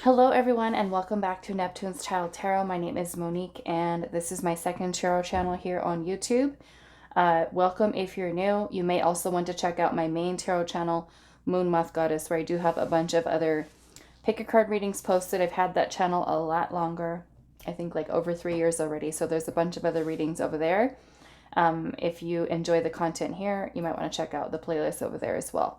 Hello everyone and welcome back to Neptune's Child Tarot. My name is Monique and this is my second tarot channel here on YouTube. Welcome if you're new. You may also want to check out my main tarot channel, Moon Moth Goddess, where I do have a bunch of other pick a card readings posted. I've had that channel a lot longer, I think like over 3 years already, so there's a bunch of other readings over there. If you enjoy the content here, you might want to check out the playlist over there as well.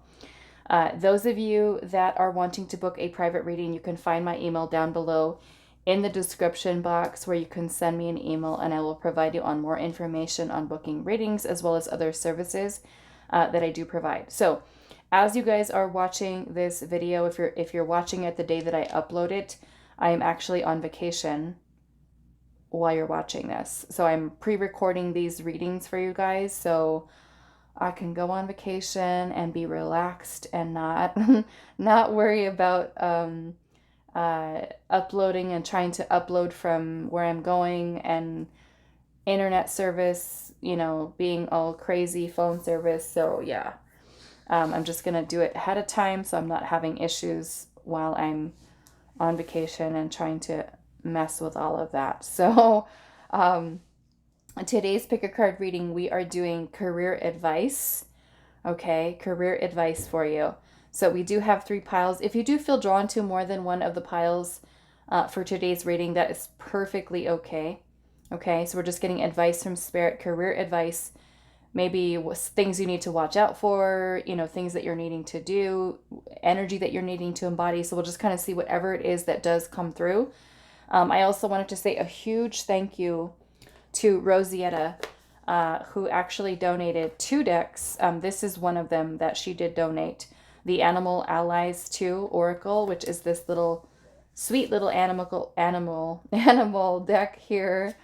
Those of you that are wanting to book a private reading, you can find my email down below in the description box where you can send me an email and I will provide you on more information on booking readings as well as other services that I do provide. So as you guys are watching this video, if you're watching it the day that I upload it, I am actually on vacation while you're watching this. So I'm pre-recording these readings for you guys. So I can go on vacation and be relaxed and not not worry about uploading and trying to upload from where I'm going and internet service, you know, being all crazy, phone service. So yeah, I'm just gonna do it ahead of time so I'm not having issues while I'm on vacation and trying to mess with all of that. So today's pick a card reading, we are doing career advice. Okay, career advice for you. So we do have 3 piles. If you do feel drawn to more than one of the piles for today's reading, that is perfectly okay. Okay, so we're just getting advice from Spirit, career advice, maybe things you need to watch out for, you know, things that you're needing to do, energy that you're needing to embody. So we'll just kind of see whatever it is that does come through. I also wanted to say a huge thank you to Rosietta, who actually donated 2 decks. This is one of them that she did donate. The Animal Allies 2 Oracle, which is this little sweet little animal deck here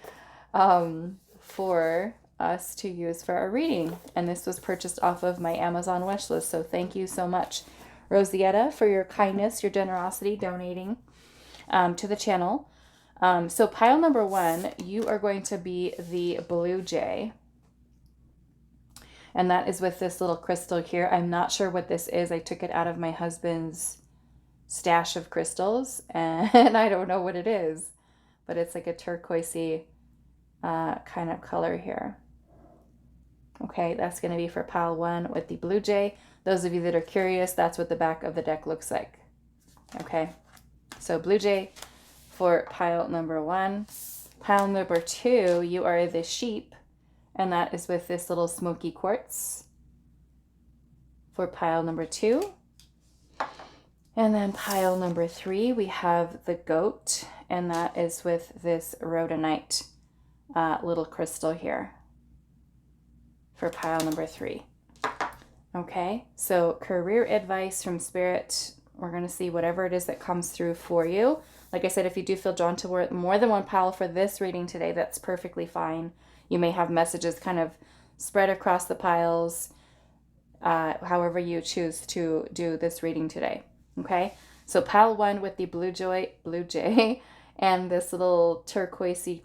for us to use for our reading. And this was purchased off of my Amazon wish list. So thank you so much, Rosietta, for your kindness, your generosity, donating to the channel. So pile number 1, you are going to be the Blue Jay. And that is with this little crystal here. I'm not sure what this is. I took it out of my husband's stash of crystals and I don't know what it is. But it's like a turquoisey kind of color here. Okay, that's going to be for pile 1 with the Blue Jay. Those of you that are curious, that's what the back of the deck looks like. Okay, so Blue Jay for pile number 1. Pile number 2, you are the sheep, and that is with this little Smokey Quartz for pile number 2. And then pile number 3, we have the goat, and that is with this Rhodonite little crystal here for pile number 3. Okay, so career advice from Spirit. We're going to see whatever it is that comes through for you. Like I said, if you do feel drawn to more than one pile for this reading today, that's perfectly fine. You may have messages kind of spread across the piles, however you choose to do this reading today. Okay, so pile 1 with the Blue Jay, and this little turquoisey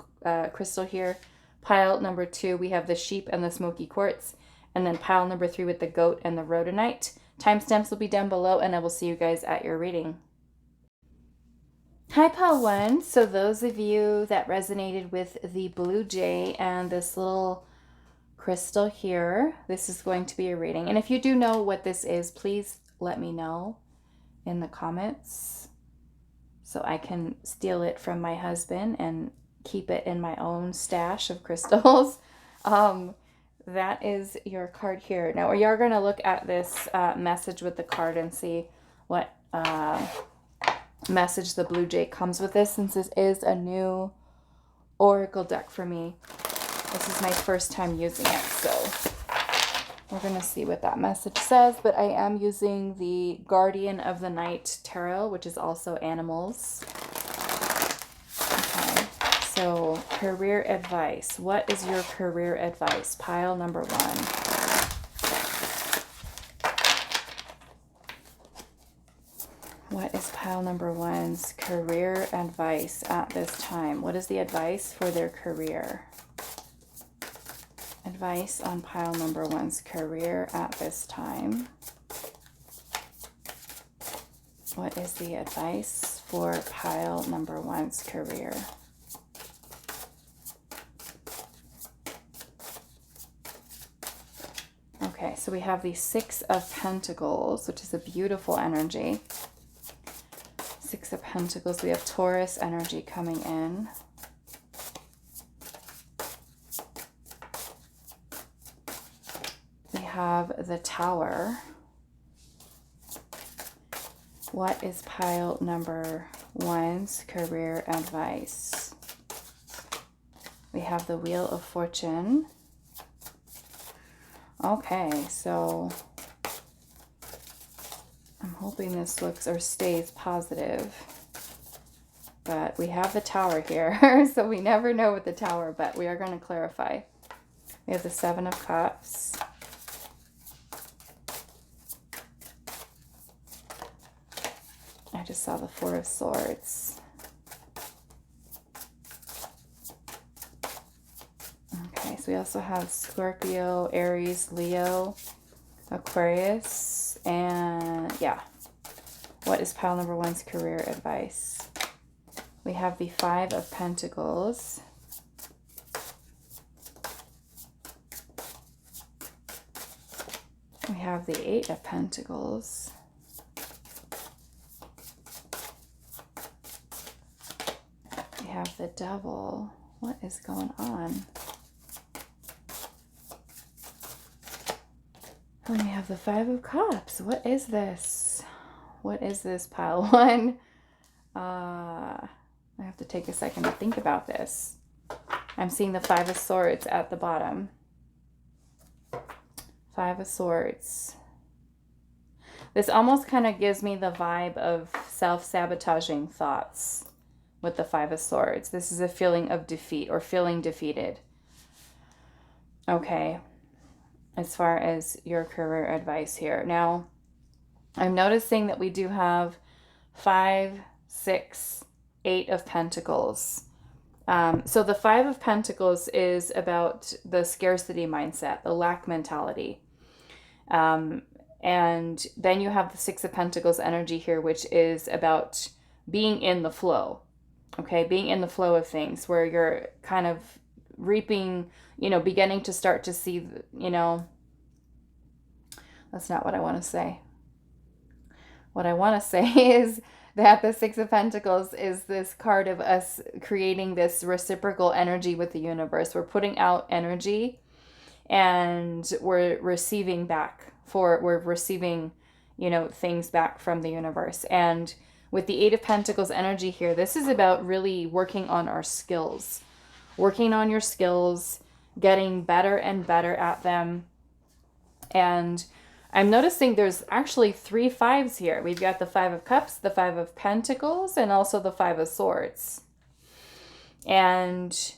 crystal here. Pile number 2, we have the sheep and the Smoky Quartz. And then pile number 3 with the goat and the Rhodonite. Timestamps will be down below, and I will see you guys at your reading. Hi, pile 1. So those of you that resonated with the Blue Jay and this little crystal here, this is going to be a reading. And if you do know what this is, please let me know in the comments so I can steal it from my husband and keep it in my own stash of crystals. That is your card here. Now we are going to look at this message with the card and see what message the Blue Jay comes with this, since this is a new oracle deck for me. This is my first time using it, so we're going to see what that message says. But I am using the Guardian of the Night Tarot, which is also animals. Okay, so career advice. What is your career advice? Pile number 1. What is pile number 1's career advice at this time? What is the advice for their career? Advice on pile number 1's career at this time. What is the advice for pile number one's career? Okay, so we have the Six of Pentacles, which is a beautiful energy. Six of Pentacles. We have Taurus energy coming in. We have the Tower. What is pile number one's career advice? We have the Wheel of Fortune. Okay, so I'm hoping this looks or stays positive. But we have the Tower here, so we never know with the Tower, but we are going to clarify. We have the Seven of Cups. I just saw the Four of Swords. Okay, so we also have Scorpio, Aries, Leo, Aquarius, and yeah. What is pile number one's career advice? We have the Five of Pentacles. We have the Eight of Pentacles. We have the Devil. What is going on? And we have the Five of Cups. What is this? What is this, pile one? I have to take a second to think about this. I'm seeing the Five of Swords at the bottom. Five of Swords. This almost kind of gives me the vibe of self-sabotaging thoughts with the Five of Swords. This is a feeling of defeat or feeling defeated. Okay. As far as your career advice here. Now, I'm noticing that we do have 5, 6, 8 of Pentacles. So the Five of Pentacles is about the scarcity mindset, the lack mentality. And then you have the Six of Pentacles energy here, which is about being in the flow. Okay, being in the flow of things where you're kind of reaping, you know, beginning to start to see, you know, that's not what I want to say. What I want to say is that the Six of Pentacles is this card of us creating this reciprocal energy with the universe. We're putting out energy and we're receiving back we're receiving, you know, things back from the universe. And with the Eight of Pentacles energy here, this is about really working on our skills, working on your skills, getting better and better at them. And I'm noticing there's actually 3 fives here. We've got the Five of Cups, the Five of Pentacles, and also the Five of Swords. And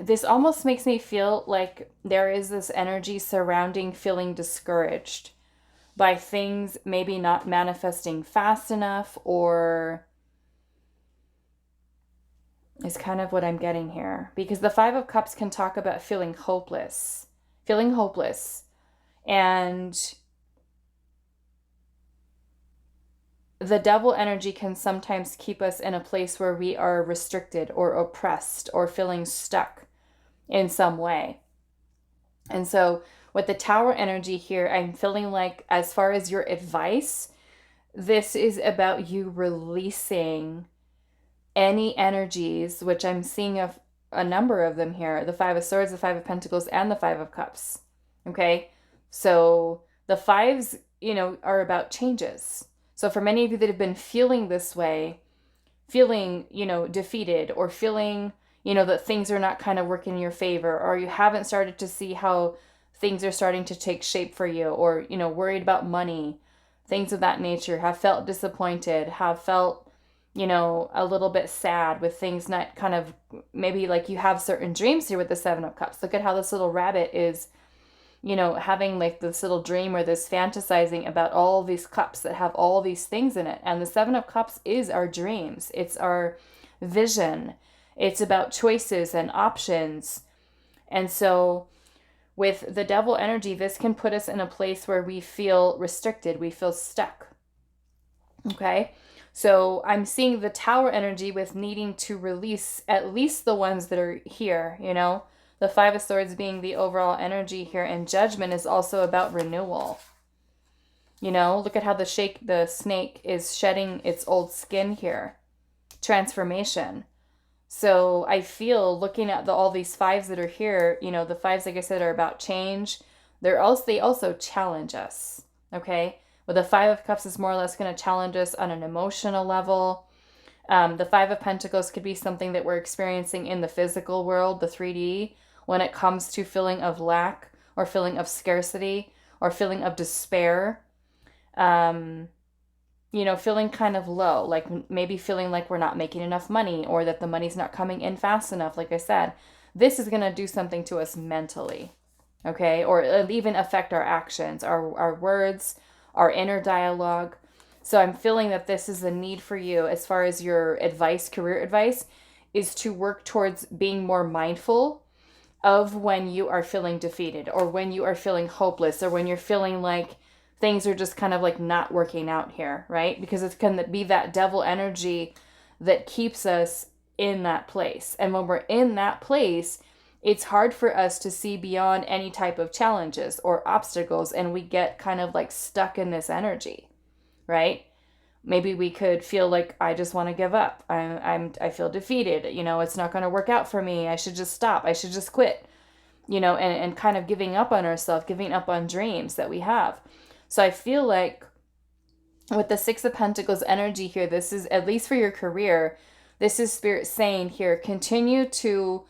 this almost makes me feel like there is this energy surrounding feeling discouraged by things maybe not manifesting fast enough, or is kind of what I'm getting here. Because the Five of Cups can talk about feeling hopeless. And the Devil energy can sometimes keep us in a place where we are restricted or oppressed or feeling stuck in some way. And so with the Tower energy here, I'm feeling like, as far as your advice, this is about you releasing any energies, which I'm seeing a number of them here. The Five of Swords, the Five of Pentacles, and the Five of Cups. Okay? So the fives, you know, are about changes. So for many of you that have been feeling this way, feeling, you know, defeated, or feeling, you know, that things are not kind of working in your favor, or you haven't started to see how things are starting to take shape for you, or, you know, worried about money, things of that nature, have felt disappointed, have felt, you know, a little bit sad with things not kind of, maybe like you have certain dreams here with the Seven of Cups. Look at how this little rabbit is, you know, having like this little dream or this fantasizing about all these cups that have all these things in it. And the Seven of Cups is our dreams. It's our vision. It's about choices and options. And so with the Devil energy, this can put us in a place where we feel restricted. We feel stuck. Okay. So I'm seeing the Tower energy with needing to release at least the ones that are here, you know? The Five of Swords being the overall energy here, and Judgment is also about renewal. You know, look at how the snake is shedding its old skin here. Transformation. So I feel looking at all these fives that are here, you know, the fives, like I said, are about change. They also challenge us. Okay. Well, the Five of Cups is more or less going to challenge us on an emotional level. The Five of Pentacles could be something that we're experiencing in the physical world, the 3D, when it comes to feeling of lack or feeling of scarcity or feeling of despair. Um, you know, feeling kind of low, like maybe feeling like we're not making enough money or that the money's not coming in fast enough. Like I said, this is going to do something to us mentally, okay? Or even affect our actions, our words, our inner dialogue. So I'm feeling that this is a need for you as far as your advice, career advice, is to work towards being more mindful of when you are feeling defeated or when you are feeling hopeless or when you're feeling like things are just kind of like not working out here, right? Because it's going to be that devil energy that keeps us in that place. And when we're in that place, it's hard for us to see beyond any type of challenges or obstacles, and we get kind of like stuck in this energy, right? Maybe we could feel like I just want to give up. I feel defeated. You know, it's not going to work out for me. I should just stop. I should just quit. You know, and kind of giving up on ourselves, giving up on dreams that we have. So I feel like with the Six of Pentacles energy here, this is, at least for your career, this is Spirit saying here, continue to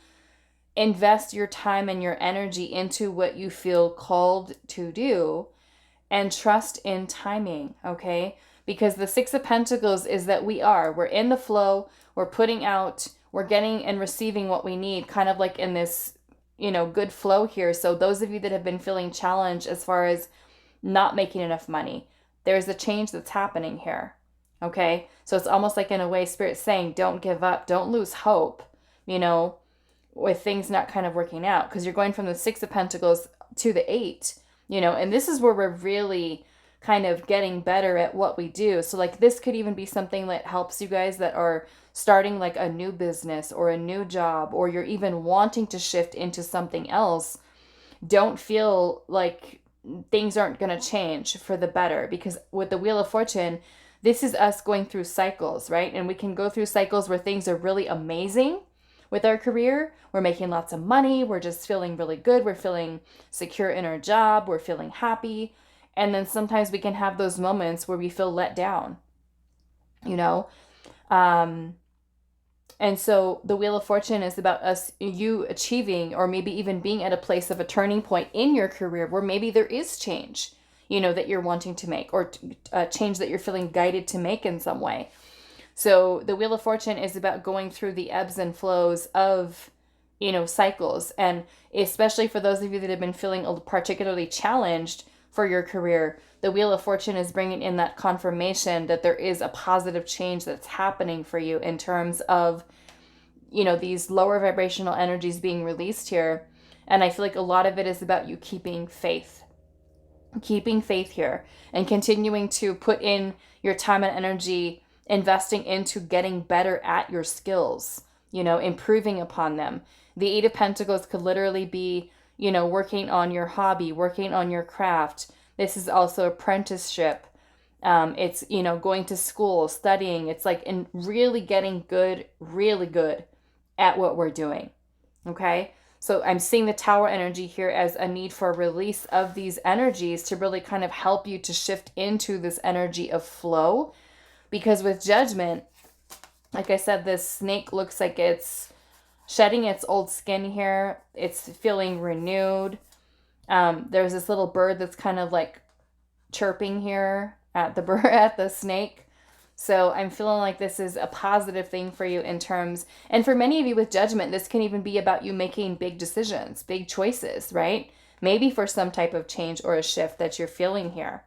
invest your time and your energy into what you feel called to do and trust in timing, okay? Because the Six of Pentacles is that we're in the flow, we're putting out, we're getting and receiving what we need, kind of like in this, you know, good flow here. So those of you that have been feeling challenged as far as not making enough money, there's a change that's happening here, okay? So it's almost like, in a way, Spirit's saying, don't give up, don't lose hope, you know, with things not kind of working out, because you're going from the Six of Pentacles to the Eight, you know, and this is where we're really kind of getting better at what we do. So like this could even be something that helps you guys that are starting like a new business or a new job, or you're even wanting to shift into something else. Don't feel like things aren't going to change for the better, because with the Wheel of Fortune, this is us going through cycles, right? And we can go through cycles where things are really amazing with our career. We're making lots of money. We're just feeling really good. We're feeling secure in our job. We're feeling happy. And then sometimes we can have those moments where we feel let down, you know? And so the Wheel of Fortune is about you achieving, or maybe even being at a place of a turning point in your career where maybe there is change, you know, that you're wanting to make, or a change that you're feeling guided to make in some way. So the Wheel of Fortune is about going through the ebbs and flows of, you know, cycles. And especially for those of you that have been feeling particularly challenged for your career, the Wheel of Fortune is bringing in that confirmation that there is a positive change that's happening for you in terms of, you know, these lower vibrational energies being released here. And I feel like a lot of it is about you keeping faith here, and continuing to put in your time and energy, investing into getting better at your skills, you know, improving upon them. The Eight of Pentacles could literally be, you know, working on your hobby, working on your craft. This is also apprenticeship. It's, you know, going to school, studying. It's like in really getting good, really good at what we're doing. Okay? So I'm seeing the Tower energy here as a need for a release of these energies to really kind of help you to shift into this energy of flow. Because with Judgment, like I said, this snake looks like it's shedding its old skin here. It's feeling renewed. There's this little bird that's kind of like chirping here at the snake. So I'm feeling like this is a positive thing for you in terms, and for many of you with Judgment, this can even be about you making big decisions, big choices, right? Maybe for some type of change or a shift that you're feeling here.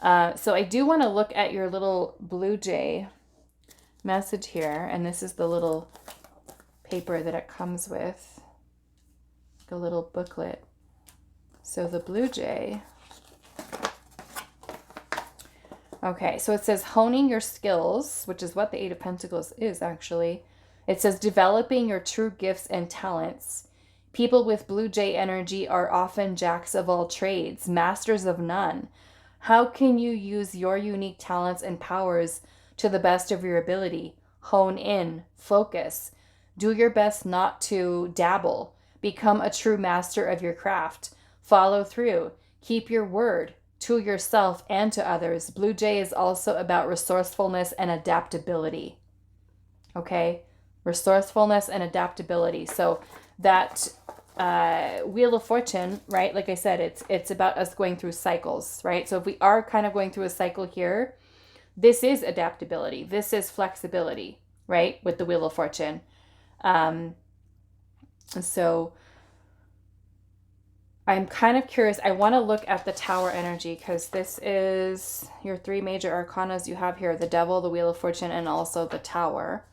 So I do want to look at your little blue jay message here, and this is the little paper that it comes with, like a little booklet. So the blue jay. Okay, so it says honing your skills, which is what the Eight of Pentacles is actually. It says developing your true gifts and talents. People with blue jay energy are often jacks of all trades, masters of none. How can you use your unique talents and powers to the best of your ability? Hone in, focus. Do your best not to dabble. Become a true master of your craft. Follow through. Keep your word to yourself and to others. Blue Jay is also about resourcefulness and adaptability. Okay? Resourcefulness and adaptability. So that Wheel of Fortune, right? Like I said, it's about us going through cycles, right? So if we are kind of going through a cycle here, this is adaptability. This is flexibility, right? With the Wheel of Fortune. So I'm kind of curious. I want to look at the Tower energy because this is your 3 major arcanas you have here. The Devil, the Wheel of Fortune, and also the Tower.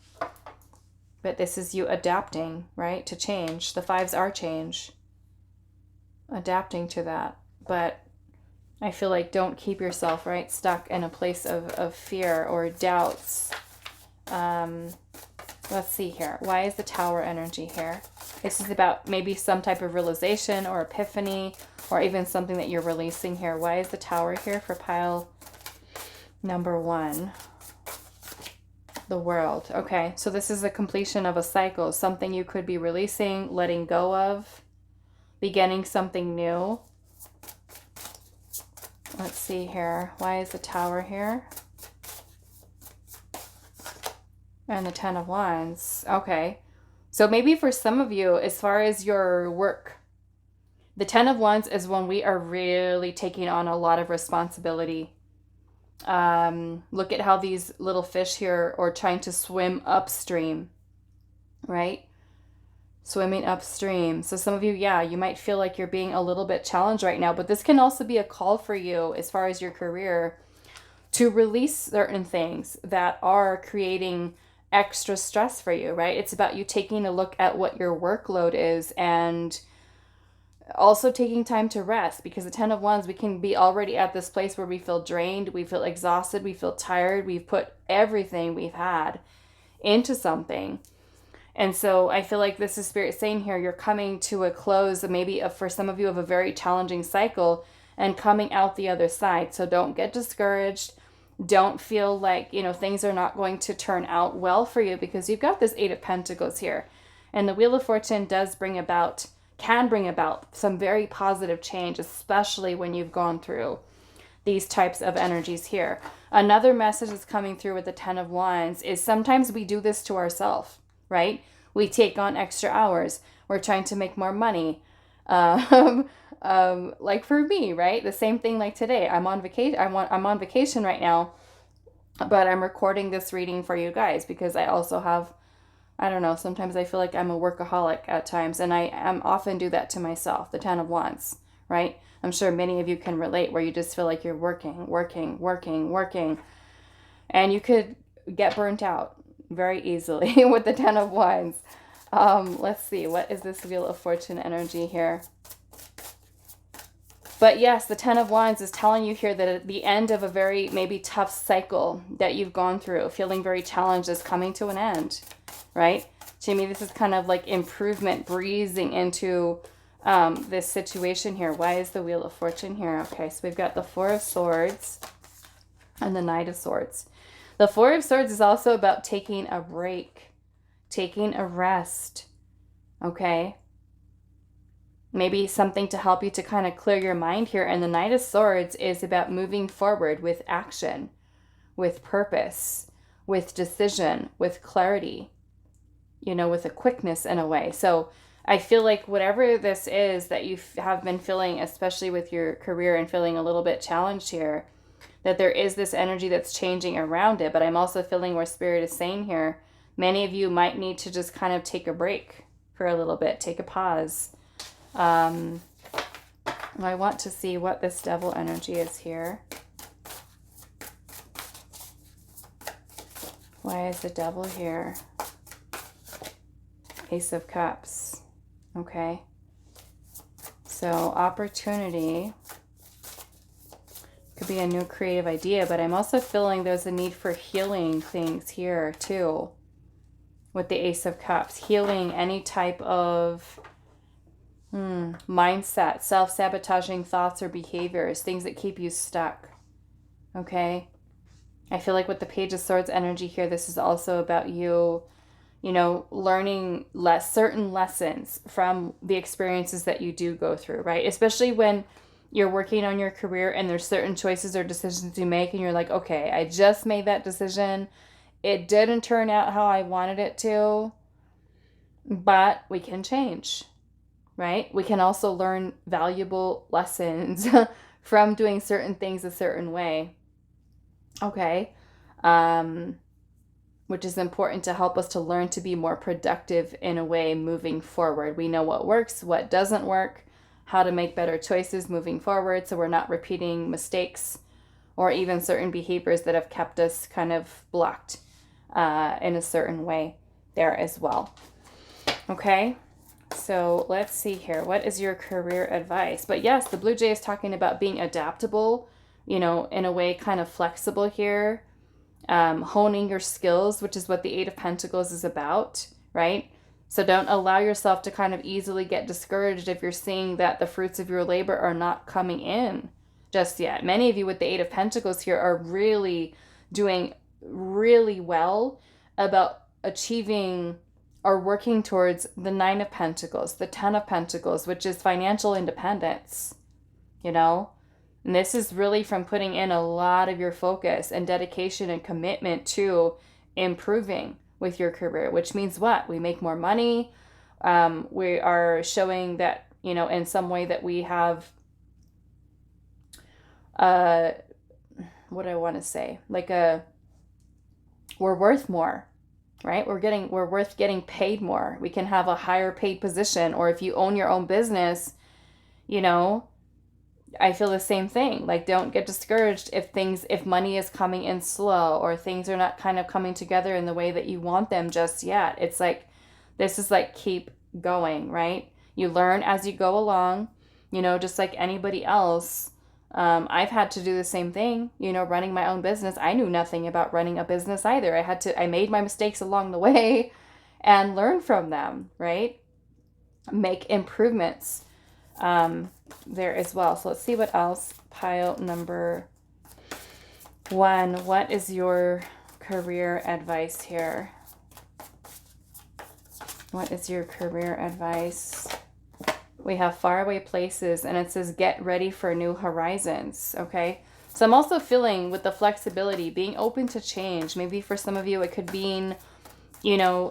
But this is you adapting, right, to change. The 5s are change. Adapting to that. But I feel like don't keep yourself, right, stuck in a place of fear or doubts. Let's see here. Why is the Tower energy here? This is about maybe some type of realization or epiphany or even something that you're releasing here. Why is the Tower here for pile number 1? The World. Okay, so this is the completion of a cycle. Something you could be releasing, letting go of, beginning something new. Let's see here. Why is the Tower here? And the 10 of Wands. Okay. So maybe for some of you, as far as your work, the 10 of Wands is when we are really taking on a lot of responsibility. Look at how these little fish here are trying to swim upstream, right? Swimming upstream. So some of you, yeah, you might feel like you're being a little bit challenged right now, but this can also be a call for you as far as your career to release certain things that are creating extra stress for you, right? It's about you taking a look at what your workload is and also taking time to rest, because the 10 of Wands, we can be already at this place where we feel drained, we feel exhausted, we feel tired, we've put everything we've had into something. And so I feel like this is Spirit saying here, you're coming to a close, maybe for some of you, of a very challenging cycle and coming out the other side. So don't get discouraged. Don't feel like, things are not going to turn out well for you, because you've got this 8 of Pentacles here. And the Wheel of Fortune can bring about some very positive change, especially when you've gone through these types of energies here. Another message that's coming through with the 10 of Wands is sometimes we do this to ourselves, right? We take on extra hours. We're trying to make more money. Like for me, right? The same thing like today. I'm on vacation. I'm on vacation right now, but I'm recording this reading for you guys because I also have, I don't know, sometimes I feel like I'm a workaholic at times, and I often do that to myself, the 10 of Wands, right? I'm sure many of you can relate, where you just feel like you're working, and you could get burnt out very easily with the 10 of Wands. Let's see, what is this Wheel of Fortune energy here? But yes, the 10 of Wands is telling you here that at the end of a very maybe tough cycle that you've gone through, feeling very challenged, is coming to an end, right? To me, this is kind of like improvement, breezing into this situation here. Why is the Wheel of Fortune here? Okay, so we've got the 4 of Swords and the Knight of Swords. The 4 of Swords is also about taking a break, taking a rest, okay? Maybe something to help you to kind of clear your mind here. And the Knight of Swords is about moving forward with action, with purpose, with decision, with clarity, with a quickness in a way. So I feel like whatever this is that you have been feeling, especially with your career and feeling a little bit challenged here, that there is this energy that's changing around it. But I'm also feeling where Spirit is saying here, many of you might need to just kind of take a break for a little bit, take a pause. I want to see what this Devil energy is here. Why is the Devil here? Ace of Cups. Okay. So opportunity Could be a new creative idea, but I'm also feeling there's a need for healing things here too. With the Ace of Cups, healing any type of mindset, self-sabotaging thoughts or behaviors, things that keep you stuck. Okay? I feel like with the Page of Swords energy here, this is also about you, you know, learning certain lessons from the experiences that you do go through, right? Especially when you're working on your career and there's certain choices or decisions you make and you're like, okay, I just made that decision. It didn't turn out how I wanted it to, but we can change, right? We can also learn valuable lessons from doing certain things a certain way. Okay. Which is important to help us to learn to be more productive in a way moving forward. We know what works, what doesn't work, how to make better choices moving forward so we're not repeating mistakes or even certain behaviors that have kept us kind of blocked in a certain way there as well. Okay, so let's see here. What is your career advice? But yes, the Blue Jay is talking about being adaptable, you know, in a way kind of flexible here. Honing your skills, which is what the Eight of Pentacles is about, right? So don't allow yourself to kind of easily get discouraged if you're seeing that the fruits of your labor are not coming in just yet. Many of you with the Eight of Pentacles here are really doing really well about achieving or working towards the Nine of Pentacles, the Ten of Pentacles, which is financial independence, you know? And this is really from putting in a lot of your focus and dedication and commitment to improving with your career, which means what? We make more money. We are showing that, you know, in some way that we have, what do I want to say? Like we're worth more, right? We're worth getting paid more. We can have a higher paid position, or if you own your own business, you know, I feel the same thing. Like, don't get discouraged if money is coming in slow or things are not kind of coming together in the way that you want them just yet. It's like, this is like, keep going, right? You learn as you go along, you know, just like anybody else. I've had to do the same thing, you know, running my own business. I knew nothing about running a business either. I made my mistakes along the way and learn from them, right? Make improvements there as well. So let's see what else. Pile number 1. What is your career advice here? What is your career advice? We have faraway places, and it says get ready for new horizons. Okay, so I'm also feeling with the flexibility, being open to change. Maybe for some of you it could mean, you know,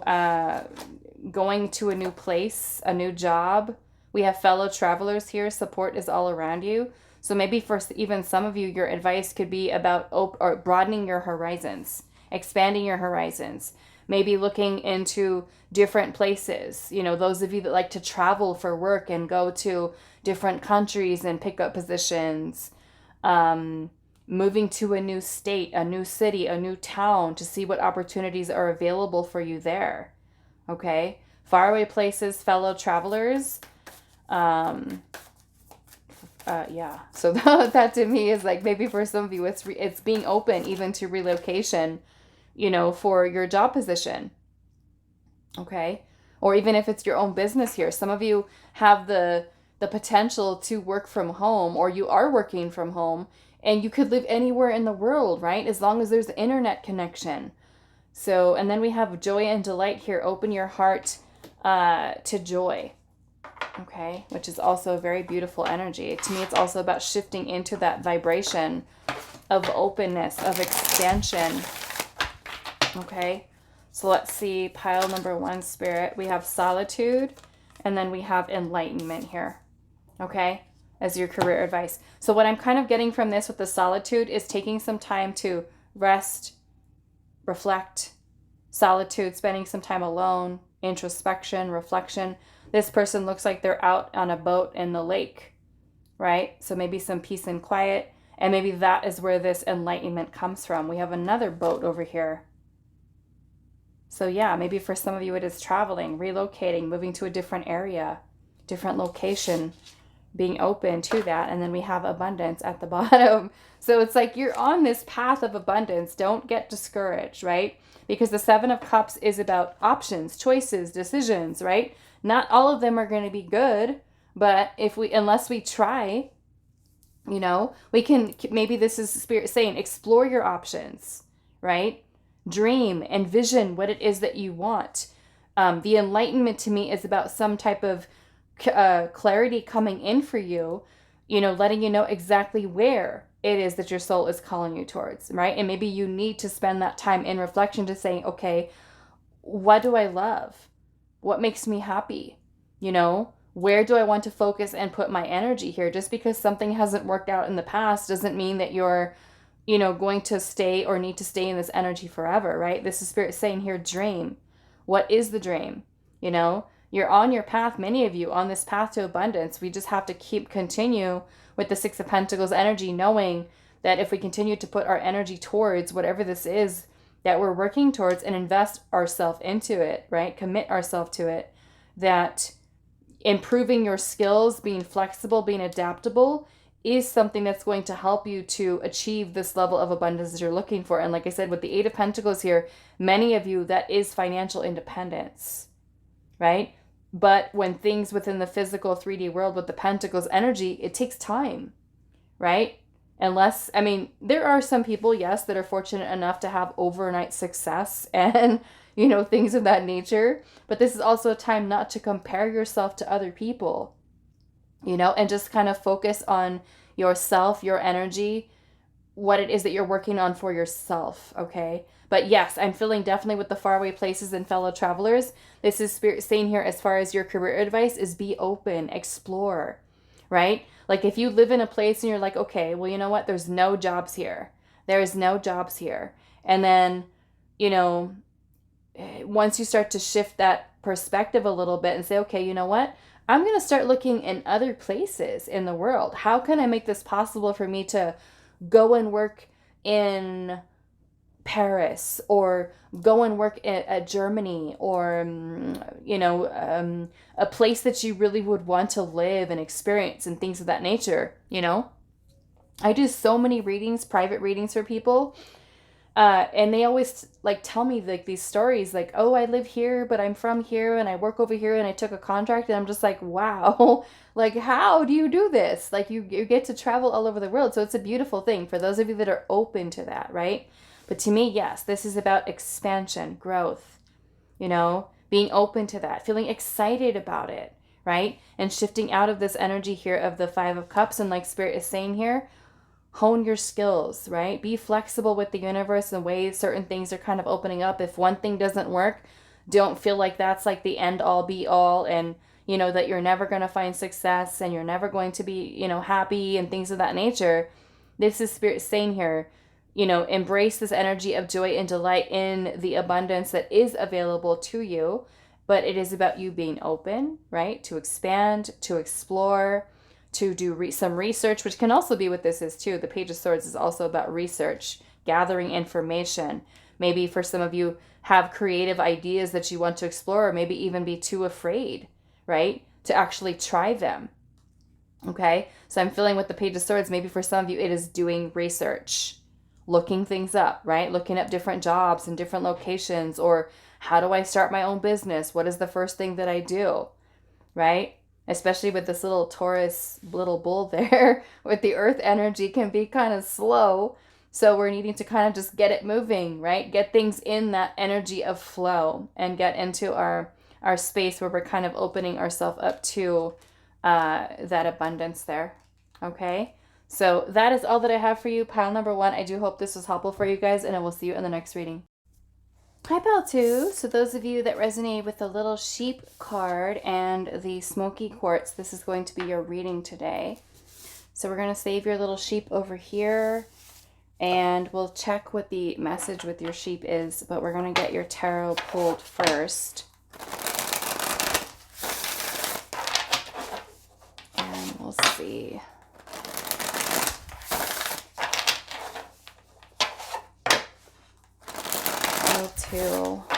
going to a new place, a new job. We have fellow travelers here. Support is all around you. So maybe for even some of you, your advice could be about or broadening your horizons, expanding your horizons, maybe looking into different places. You know, those of you that like to travel for work and go to different countries and pick up positions, moving to a new state, a new city, a new town to see what opportunities are available for you there. Okay? Faraway places, fellow travelers. Yeah, so that to me is like, maybe for some of you it's being open even to relocation, you know, for your job position. Okay, or even if it's your own business here, some of you have the potential to work from home, or you are working from home, and you could live anywhere in the world, right? As long as there's internet connection. So, and then we have joy and delight here. Open your heart to joy. Okay, which is also a very beautiful energy. To me, it's also about shifting into that vibration of openness, of expansion. Okay, so let's see, pile number 1, Spirit. We have solitude, and then we have enlightenment here. Okay, as your career advice. So what I'm kind of getting from this with the solitude is taking some time to rest, reflect. Solitude, spending some time alone, introspection, reflection. This person looks like they're out on a boat in the lake, right? So maybe some peace and quiet, and maybe that is where this enlightenment comes from. We have another boat over here. So yeah, maybe for some of you it is traveling, relocating, moving to a different area, different location, being open to that. And then we have abundance at the bottom. So it's like you're on this path of abundance. Don't get discouraged, right? Because the Seven of Cups is about options, choices, decisions, right? Not all of them are going to be good, but unless we try, you know, we can, maybe this is Spirit saying, explore your options, right? Dream, envision what it is that you want. The enlightenment to me is about some type of clarity coming in for you, you know, letting you know exactly where it is that your soul is calling you towards, right? And maybe you need to spend that time in reflection to say, okay, what do I love? What makes me happy? You know, where do I want to focus and put my energy here? Just because something hasn't worked out in the past doesn't mean that you're, you know, going to stay or need to stay in this energy forever, right? This is Spirit saying here, dream. What is the dream? You know, you're on your path, many of you, on this path to abundance. We just have to continue with the Six of Pentacles energy, knowing that if we continue to put our energy towards whatever this is that we're working towards and invest ourselves into it, right? Commit ourselves to it, that improving your skills, being flexible, being adaptable is something that's going to help you to achieve this level of abundance that you're looking for. And like I said, with the Eight of Pentacles here, many of you, that is financial independence, right? But when things within the physical 3D world with the Pentacles energy, it takes time, right? Unless, I mean, there are some people, yes, that are fortunate enough to have overnight success and, you know, things of that nature. But this is also a time not to compare yourself to other people, you know, and just kind of focus on yourself, your energy, what it is that you're working on for yourself, okay? But yes, I'm feeling definitely with the faraway places and fellow travelers, this is Spirit saying here, as far as your career advice, is be open, explore, right? Like if you live in a place and you're like, okay, well, you know what? There's no jobs here. There's no jobs here. And then, you know, once you start to shift that perspective a little bit and say, okay, you know what? I'm going to start looking in other places in the world. How can I make this possible for me to go and work in Paris, or go and work at Germany, or, you know, a place that you really would want to live and experience and things of that nature, you know? I do so many readings, private readings for people. And they always like tell me like these stories like, oh, I live here, but I'm from here and I work over here and I took a contract, and I'm just like, wow, like, how do you do this? Like you get to travel all over the world. So it's a beautiful thing for those of you that are open to that, right? But to me, yes, this is about expansion, growth, you know, being open to that, feeling excited about it, right? And shifting out of this energy here of the Five of Cups. And like Spirit is saying here, hone your skills, right? Be flexible with the universe and ways certain things are kind of opening up. If one thing doesn't work, don't feel like that's like the end all be all, and, you know, that you're never going to find success and you're never going to be, you know, happy and things of that nature. This is Spirit saying here, you know, embrace this energy of joy and delight in the abundance that is available to you. But it is about you being open, right? To expand, to explore, to do some research, which can also be what this is too. The Page of Swords is also about research, gathering information. Maybe for some of you have creative ideas that you want to explore, or maybe even be too afraid, right? To actually try them. Okay. So I'm feeling with the Page of Swords, maybe for some of you, it is doing research, looking things up, right? Looking up different jobs in different locations, or how do I start my own business? What is the first thing that I do, right? Especially with this little Taurus little bull there with the earth energy can be kind of slow. So we're needing to kind of just get it moving, right? Get things in that energy of flow and get into our space where we're kind of opening ourselves up to that abundance there. Okay. So that is all that I have for you. Pile number 1. I do hope this was helpful for you guys, and I will see you in the next reading. Hi, Pile 2. So those of you that resonate with the little sheep card and the Smokey Quartz, this is going to be your reading today. So we're going to save your little sheep over here, and we'll check what the message with your sheep is, but we're going to get your tarot pulled first. And we'll see.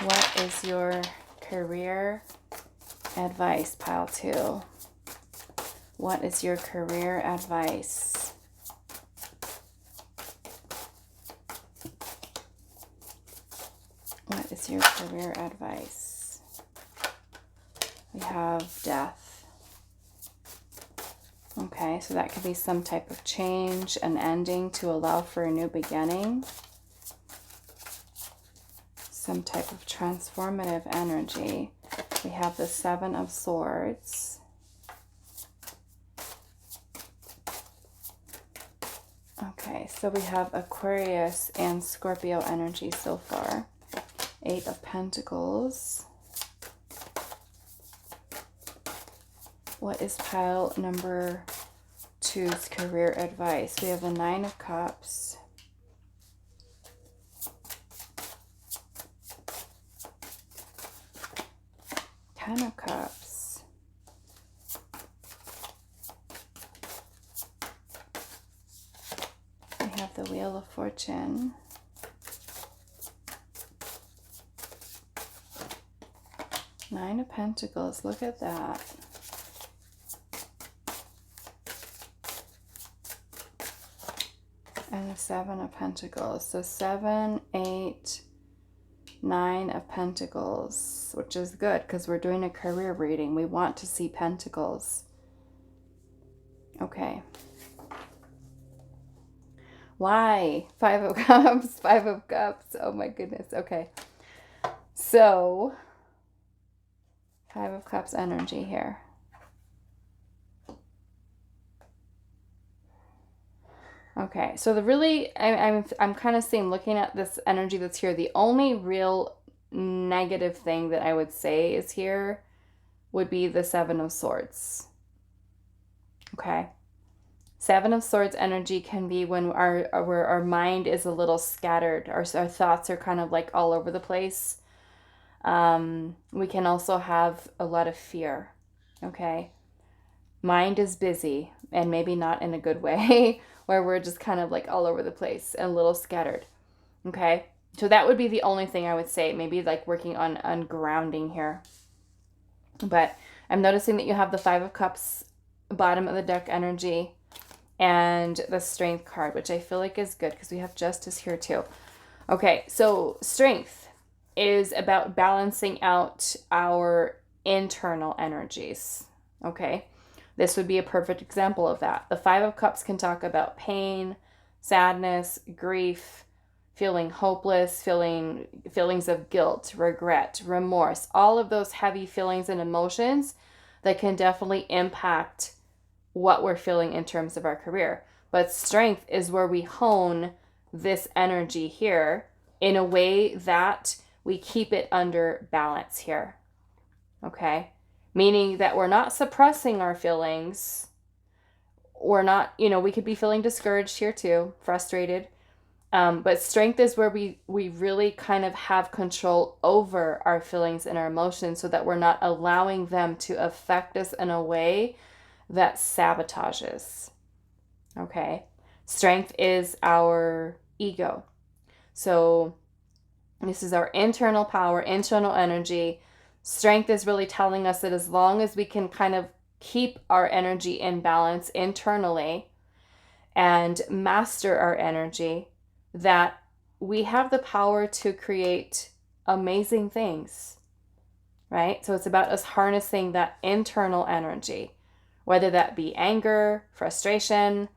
What is your career advice, Pile 2? What is your career advice? What is your career advice? We have death. Okay, so that could be some type of change, an ending to allow for a new beginning. Some type of transformative energy. We have the Seven of Swords. Okay, so we have Aquarius and Scorpio energy so far. Eight of Pentacles. What is pile number 2's career advice? We have the Nine of Cups. Ten of Cups. We have the Wheel of Fortune. Nine of Pentacles, look at that. And the Seven of Pentacles. So 7, 8, 9 of Pentacles, which is good because we're doing a career reading. We want to see Pentacles. Okay. Why? Five of Cups, Five of Cups. Oh my goodness. Okay. So, Five of Cups energy here. Okay, so the really, I'm kind of seeing, looking at this energy that's here, the only real negative thing that I would say is here would be the Seven of Swords. Okay. Seven of Swords energy can be when our mind is a little scattered. Our thoughts are kind of like all over the place. We can also have a lot of fear. Okay. Mind is busy, and maybe not in a good way, where we're just kind of like all over the place and a little scattered. Okay. So that would be the only thing I would say, maybe like working on grounding here. But I'm noticing that you have the Five of Cups, bottom of the deck energy, and the Strength card, which I feel like is good because we have Justice here too. Okay, so Strength is about balancing out our internal energies. Okay, this would be a perfect example of that. The Five of Cups can talk about pain, sadness, grief, feeling hopeless, feelings of guilt, regret, remorse, all of those heavy feelings and emotions that can definitely impact what we're feeling in terms of our career. But Strength is where we hone this energy here in a way that we keep it under balance here. Okay? Meaning that we're not suppressing our feelings. We're not, we could be feeling discouraged here too, frustrated. But Strength is where we really kind of have control over our feelings and our emotions so that we're not allowing them to affect us in a way that sabotages. Okay. Strength is our ego. So this is our internal power, internal energy. Strength is really telling us that as long as we can kind of keep our energy in balance internally and master our energy, that we have the power to create amazing things, right? So it's about us harnessing that internal energy, whether that be anger, frustration,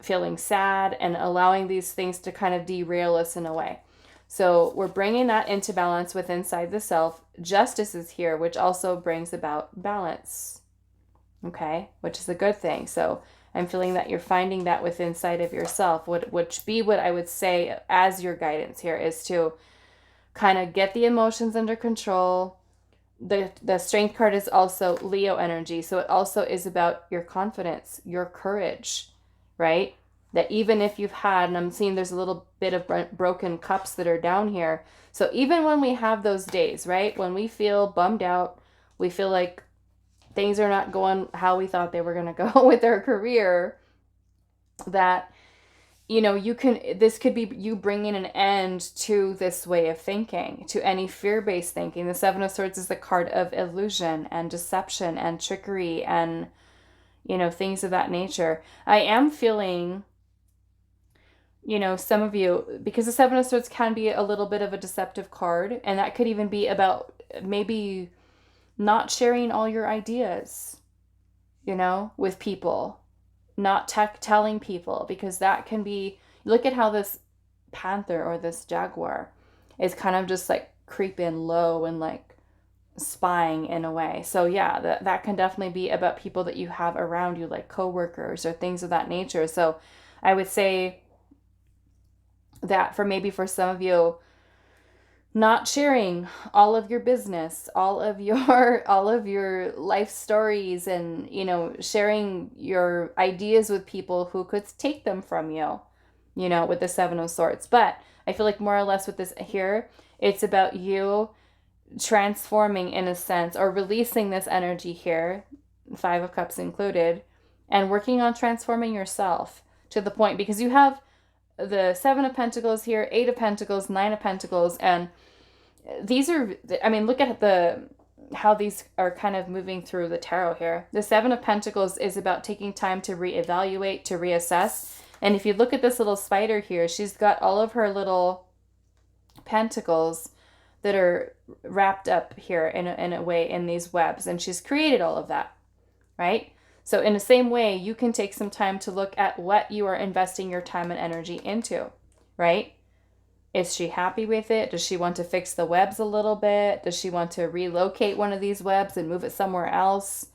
feeling sad, and allowing these things to kind of derail us in a way. So we're bringing that into balance with inside the self. Justice is here, which also brings about balance, okay, which is a good thing. So I'm feeling that you're finding that within inside of yourself, which be what I would say as your guidance here is to kind of get the emotions under control. The Strength card is also Leo energy. So it also is about your confidence, your courage, right? That even if you've had, and I'm seeing there's a little bit of broken cups that are down here. So even when we have those days, right? When we feel bummed out, we feel like things are not going how we thought they were going to go with our career, that, this could be you bringing an end to this way of thinking, to any fear-based thinking. The Seven of Swords is the card of illusion and deception and trickery and, things of that nature. I am feeling, some of you, because the Seven of Swords can be a little bit of a deceptive card, and that could even be about maybe not sharing all your ideas, with people, not telling people, because that can be, look at how this panther or this jaguar is kind of just like creeping low and like spying in a way. So yeah, that can definitely be about people that you have around you, like coworkers or things of that nature. So I would say that for some of you, not sharing all of your business, all of your life stories, and sharing your ideas with people who could take them from you, with the Seven of Swords. But I feel like more or less with this here, it's about you transforming in a sense, or releasing this energy here, Five of Cups included, and working on transforming yourself to the point, because you have the Seven of Pentacles here, Eight of Pentacles, Nine of Pentacles, and these are, look at how these are kind of moving through the tarot here. The Seven of Pentacles is about taking time to reevaluate, to reassess. And if you look at this little spider here, she's got all of her little pentacles that are wrapped up here in a way in these webs, and she's created all of that, right? So in the same way, you can take some time to look at what you are investing your time and energy into, right? Is she happy with it? Does she want to fix the webs a little bit? Does she want to relocate one of these webs and move it somewhere else?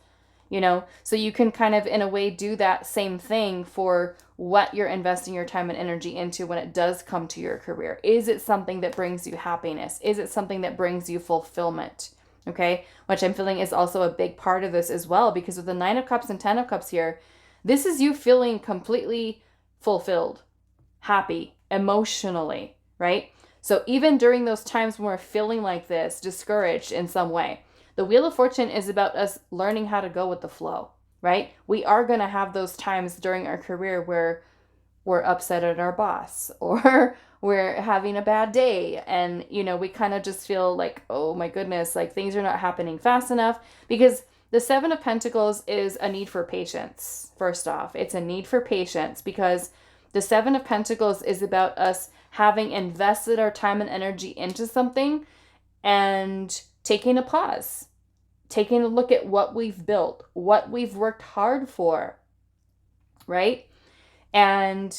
So you can kind of, in a way, do that same thing for what you're investing your time and energy into when it does come to your career. Is it something that brings you happiness? Is it something that brings you fulfillment? Okay, which I'm feeling is also a big part of this as well, because with the Nine of Cups and Ten of Cups here, this is you feeling completely fulfilled, happy, emotionally, right? So even during those times when we're feeling like this, discouraged in some way, the Wheel of Fortune is about us learning how to go with the flow, right? We are going to have those times during our career where we're upset at our boss, or we're having a bad day, and we kind of just feel like, oh my goodness, like things are not happening fast enough, because the Seven of Pentacles is a need for patience. First off, it's a need for patience, because the Seven of Pentacles is about us having invested our time and energy into something and taking a pause, taking a look at what we've built, what we've worked hard for, right? And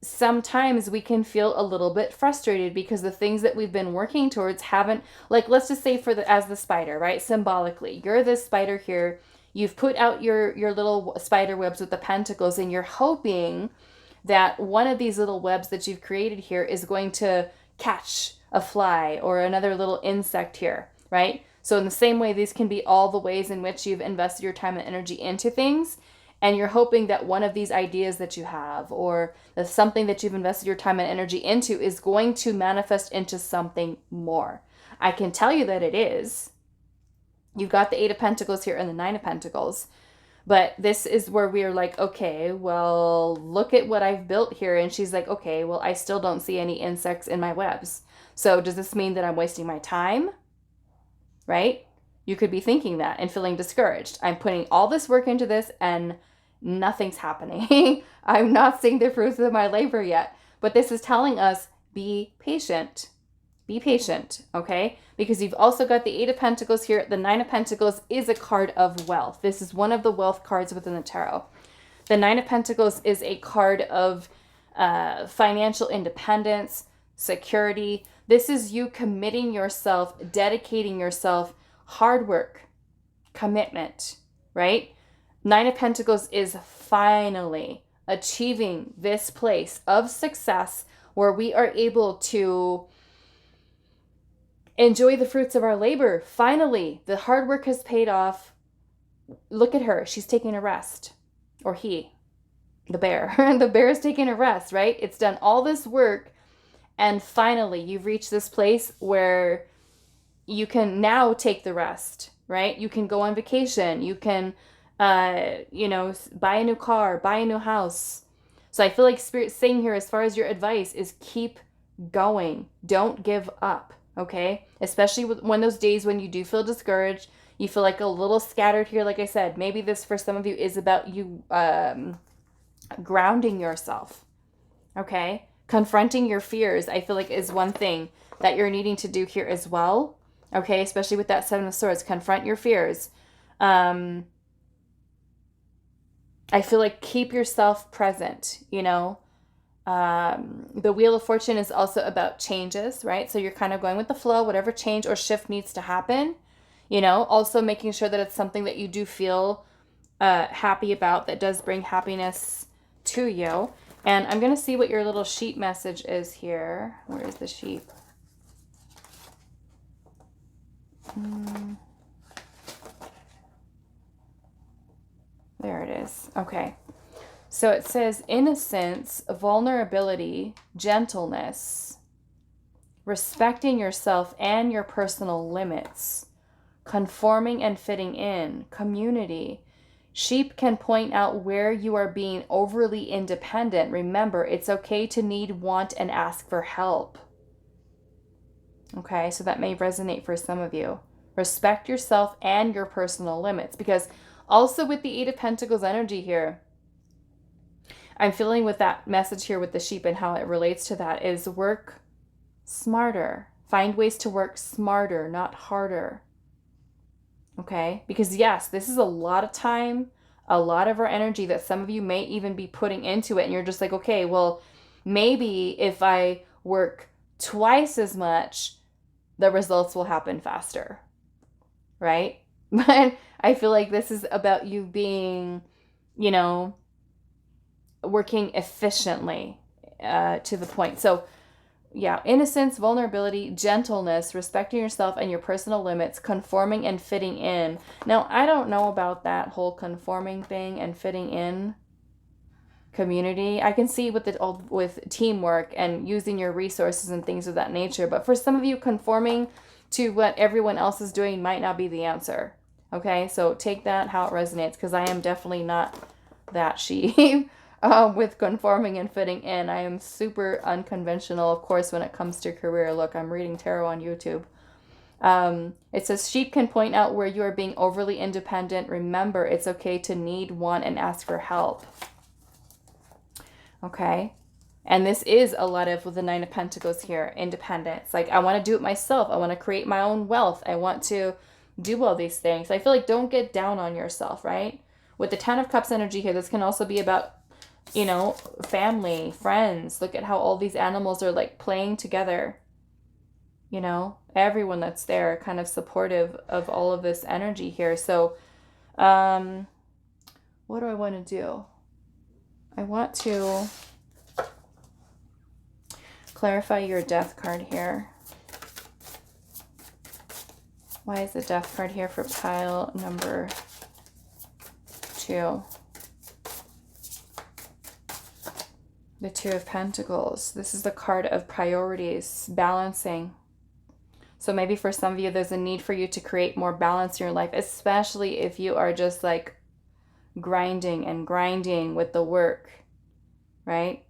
sometimes we can feel a little bit frustrated because the things that we've been working towards haven't, like, let's just say as the spider, right? Symbolically, you're this spider here. You've put out your little spider webs with the pentacles, and you're hoping that one of these little webs that you've created here is going to catch a fly or another little insect here, right? So in the same way, these can be all the ways in which you've invested your time and energy into things, and you're hoping that one of these ideas that you have, or something that you've invested your time and energy into, is going to manifest into something more. I can tell you that it is. You've got the Eight of Pentacles here and the Nine of Pentacles. But this is where we're like, okay, well, look at what I've built here. And she's like, okay, well, I still don't see any insects in my webs. So does this mean that I'm wasting my time? Right? You could be thinking that and feeling discouraged. I'm putting all this work into this and nothing's happening. I'm not seeing the fruits of my labor yet. But this is telling us, be patient. Be patient, okay? Because you've also got the Eight of Pentacles here. The Nine of Pentacles is a card of wealth. This is one of the wealth cards within the tarot. The Nine of Pentacles is a card of financial independence, security. This is you committing yourself, dedicating yourself, hard work, commitment, right? Nine of Pentacles is finally achieving this place of success where we are able to enjoy the fruits of our labor. Finally, the hard work has paid off. Look at her. She's taking a rest. Or he, the bear. The bear is taking a rest, right? It's done all this work. And finally, you've reached this place where you can now take the rest, right? You can go on vacation. You can, buy a new car, buy a new house. So I feel like Spirit's saying here, as far as your advice, is keep going. Don't give up. Okay, especially when those days when you do feel discouraged, You feel like a little scattered here. Like I said, maybe this for some of you is about you grounding yourself. Okay? Confronting your fears, I feel like, is one thing that you're needing to do here as well. Okay? Especially with that Seven of Swords. Confront your fears. I feel like keep yourself present, you know? The Wheel of Fortune is also about changes, right? So you're kind of going with the flow, whatever change or shift needs to happen, you know, also making sure that it's something that you do feel happy about, that does bring happiness to you. And I'm going to see what your little sheep message is here. Where is the sheep? There it is. Okay. So it says innocence, vulnerability, gentleness, respecting yourself and your personal limits, conforming and fitting in, community. Sheep can point out where you are being overly independent. Remember, it's okay to need, want, and ask for help. Okay, so that may resonate for some of you. Respect yourself and your personal limits, because also with the Eight of Pentacles energy here, I'm feeling with that message here with the sheep and how it relates to that is work smarter. Find ways to work smarter, not harder. Okay? Because yes, this is a lot of time, a lot of our energy that some of you may even be putting into it. And you're just like, okay, well, maybe if I work twice as much, the results will happen faster. Right? But I feel like this is about you being, you know, working efficiently to the point. So yeah, innocence, vulnerability, gentleness, respecting yourself and your personal limits, conforming and fitting in. Now, I don't know about that whole conforming thing and fitting in community. I can see with teamwork and using your resources and things of that nature. But for some of you, conforming to what everyone else is doing might not be the answer. Okay, so take that how it resonates, because I am definitely not that sheep. With conforming and fitting in. I am super unconventional, of course, when it comes to career. Look, I'm reading tarot on YouTube. It says, sheep can point out where you are being overly independent. Remember, it's okay to need, want, and ask for help. Okay? And this is a lot of with the Nine of Pentacles here, independence. Like, I want to do it myself. I want to create my own wealth. I want to do all these things. I feel like don't get down on yourself, right? With the Ten of Cups energy here, this can also be about, you know, family, friends. Look at how all these animals are like playing together. You know, everyone that's there kind of supportive of all of this energy here. So, what do I want to do? I want to clarify your Death card here. Why is the Death card here for pile number 2? The Two of Pentacles. This is the card of priorities, balancing. So maybe for some of you, there's a need for you to create more balance in your life, especially if you are just like grinding and grinding with the work, right?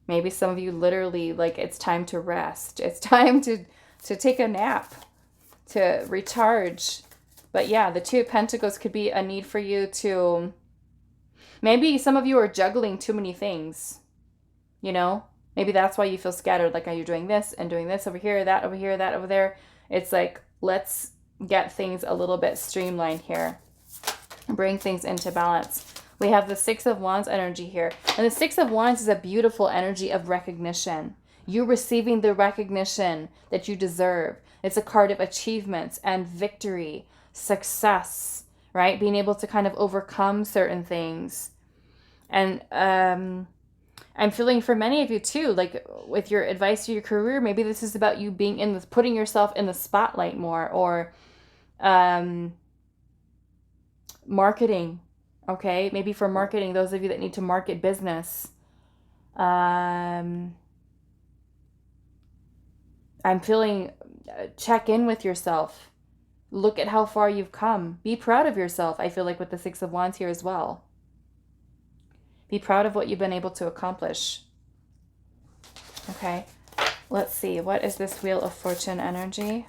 Maybe some of you literally like it's time to rest. It's time to take a nap, to recharge. But yeah, the Two of Pentacles could be a need for you to, maybe some of you are juggling too many things. You know, maybe that's why you feel scattered. Like, are you doing this and doing this over here, that over here, that over there? It's like, let's get things a little bit streamlined here. Bring things into balance. We have the Six of Wands energy here. And the Six of Wands is a beautiful energy of recognition. You receiving the recognition that you deserve. It's a card of achievements and victory, success, right? Being able to kind of overcome certain things. And, I'm feeling for many of you too, like with your advice to your career, maybe this is about you being in this, putting yourself in the spotlight more, or marketing. Okay, maybe for marketing, those of you that need to market business. I'm feeling check in with yourself. Look at how far you've come. Be proud of yourself. I feel like with the Six of Wands here as well. Be proud of what you've been able to accomplish. Okay, let's see. What is this Wheel of Fortune energy?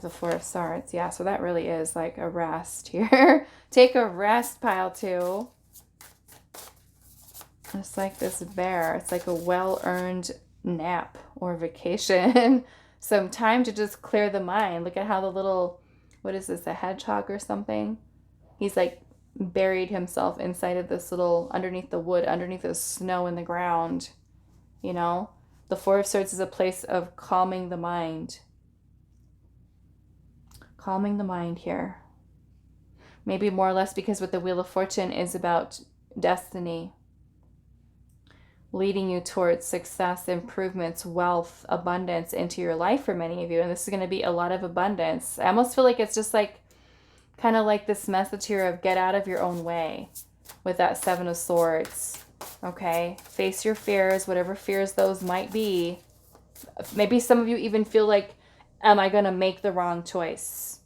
the Four of Swords. Yeah, so that really is like a rest here. Take a rest, pile 2. It's like this bear. It's like a well-earned nap or vacation. Some time to just clear the mind. Look at how the little, what is this, a hedgehog or something? He's like buried himself inside of this little, underneath the wood, underneath the snow in the ground. You know? The Four of Swords is a place of calming the mind. Calming the mind here. Maybe more or less because with the Wheel of Fortune is about destiny. Leading you towards success, improvements, wealth, abundance into your life for many of you. And this is going to be a lot of abundance. I almost feel like it's just like, kind of like this message here of get out of your own way with that Seven of Swords. Okay? Face your fears, whatever fears those might be. Maybe some of you even feel like, am I going to make the wrong choice?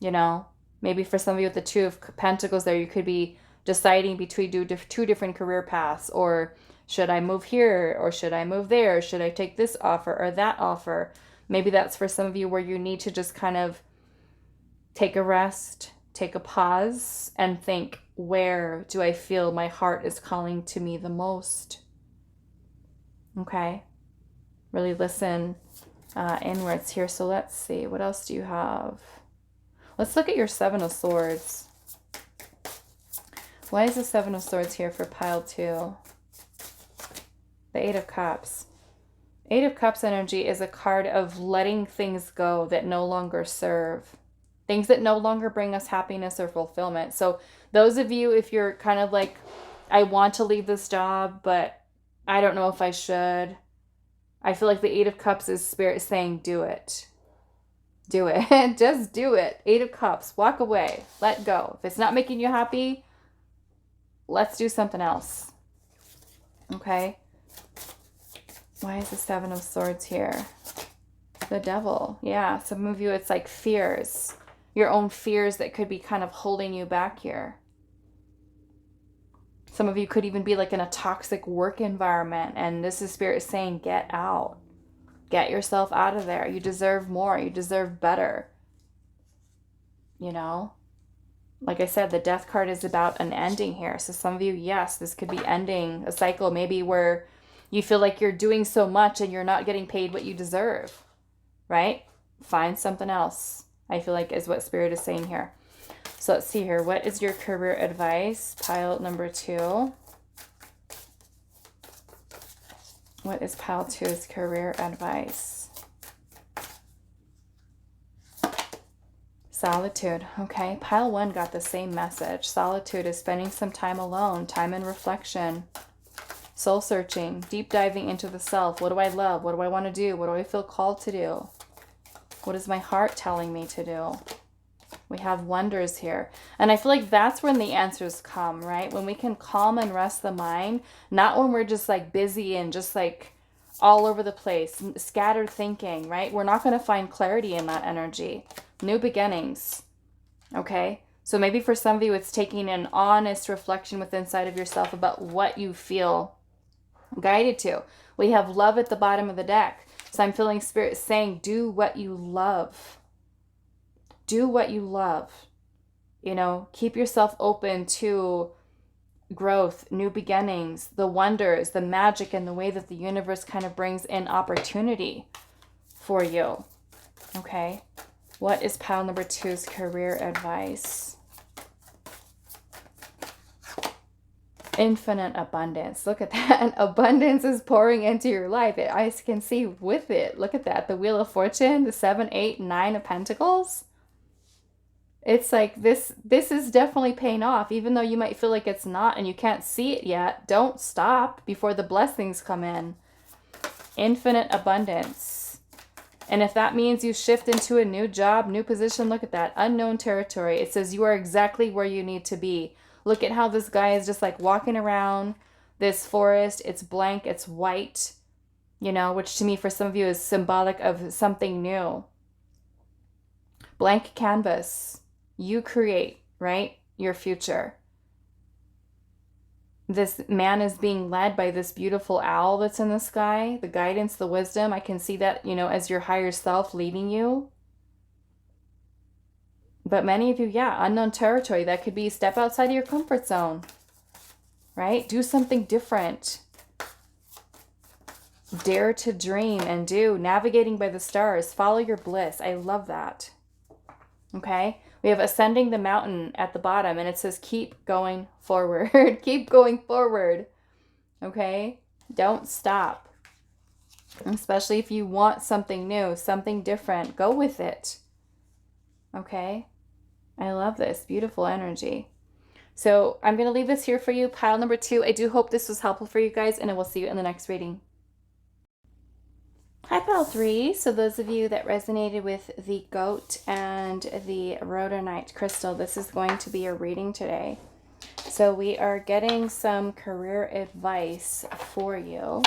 You know? Maybe for some of you with the Two of Pentacles there, you could be deciding between two different career paths, or should I move here or should I move there? Should I take this offer or that offer? Maybe that's for some of you where you need to just kind of take a rest, take a pause, and think, where do I feel my heart is calling to me the most? Okay? Really listen inwards here. So let's see. What else do you have? Let's look at your Seven of Swords. Why is the Seven of Swords here for pile 2? The Eight of Cups. Eight of Cups energy is a card of letting things go that no longer serve. Things that no longer bring us happiness or fulfillment. So those of you, if you're kind of like, I want to leave this job, but I don't know if I should. I feel like the Eight of Cups is Spirit saying, do it. Do it. Just do it. Eight of Cups. Walk away. Let go. If it's not making you happy, let's do something else. Okay? Why is the Seven of Swords here? The Devil. Yeah, some of you, it's like fears. Your own fears that could be kind of holding you back here. Some of you could even be like in a toxic work environment, and this is Spirit saying, get out. Get yourself out of there. You deserve more. You deserve better. You know? Like I said, the Death card is about an ending here. So some of you, yes, this could be ending a cycle maybe where you feel like you're doing so much and you're not getting paid what you deserve, right? Find something else, I feel like is what Spirit is saying here. So let's see here. What is your career advice? Pile number 2. What is pile 2's career advice? Solitude. Okay. Pile 1 got the same message. Solitude is spending some time alone, time in reflection, soul searching, deep diving into the self. What do I love? What do I want to do? What do I feel called to do? What is my heart telling me to do? We have wonders here. And I feel like that's when the answers come, right? When we can calm and rest the mind, not when we're just like busy and just like all over the place, scattered thinking, right? We're not going to find clarity in that energy. New beginnings, okay? So maybe for some of you, it's taking an honest reflection within inside of yourself about what you feel guided to. We have love at the bottom of the deck. So I'm feeling Spirit saying, do what you love. Do what you love. You know, keep yourself open to growth, new beginnings, the wonders, the magic, and the way that the universe kind of brings in opportunity for you. Okay. What is pile number 2's career advice? Infinite abundance. Look at that. Abundance is pouring into your life. I can see with it. Look at that. The Wheel of Fortune, the 7, 8, 9 of Pentacles. It's like this is definitely paying off, even though you might feel like it's not and you can't see it yet. Don't stop before the blessings come in. Infinite abundance. And if that means you shift into a new job, new position, look at that. Unknown territory. It says you are exactly where you need to be. Look at how this guy is just like walking around this forest. It's blank. It's white, you know, which to me for some of you is symbolic of something new. Blank canvas. You create, right? Your future. This man is being led by this beautiful owl that's in the sky. The guidance, the wisdom. I can see that, you know, as your higher self leading you. But many of you, yeah, unknown territory. That could be step outside of your comfort zone, right? Do something different. Dare to dream and do. Navigating by the stars. Follow your bliss. I love that. Okay? We have ascending the mountain at the bottom, and it says keep going forward. Keep going forward. Okay? Don't stop. Especially if you want something new, something different. Go with it. Okay? I love this. Beautiful energy. So I'm going to leave this here for you. Pile number 2. I do hope this was helpful for you guys, and I will see you in the next reading. Hi, pile 3. So those of you that resonated with the goat and the rhodonite crystal, this is going to be a reading today. So we are getting some career advice for you.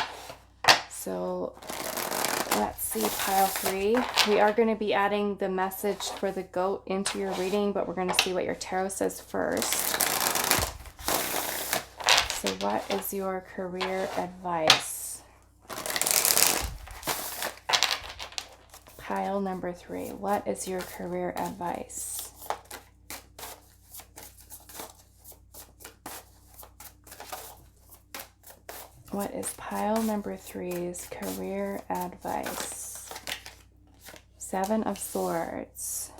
So let's see, pile 3. We are going to be adding the message for the goat into your reading, but we're going to see what your tarot says first. So what is your career advice? Pile number 3. What is your career advice? What is pile number 3's career advice? 7 of Swords.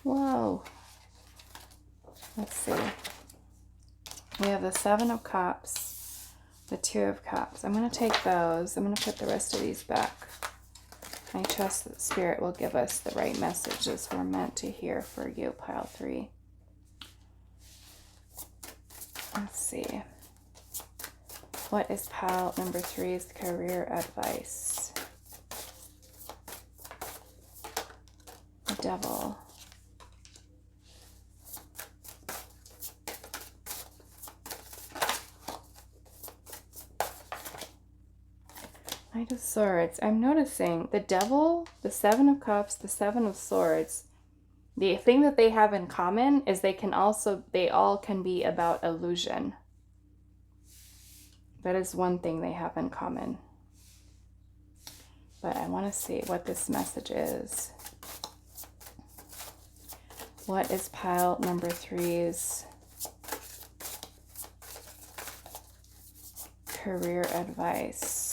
Whoa. Let's see. We have the 7 of Cups, the 2 of Cups. I'm going to take those. I'm going to put the rest of these back. I trust that Spirit will give us the right messages we're meant to hear for you, pile 3. Let's see. What is pile number 3's career advice? The Devil. Knight of Swords. I'm noticing the Devil, the 7 of Cups, the 7 of Swords. The thing that they have in common is they all can be about illusion. That is one thing they have in common. But I want to see what this message is. What is pile number 3's career advice?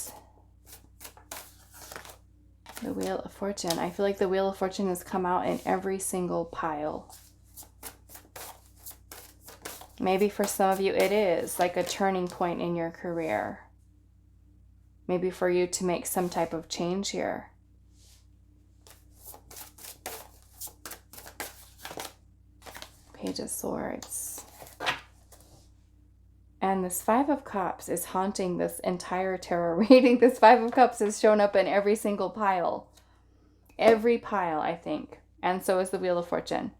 The Wheel of Fortune. I feel like the Wheel of Fortune has come out in every single pile. Maybe for some of you it is like a turning point in your career. Maybe for you to make some type of change here. Page of Swords. And this 5 of Cups is haunting this entire tarot reading. This 5 of Cups has shown up in every single pile. Every pile, I think. And so is the Wheel of Fortune.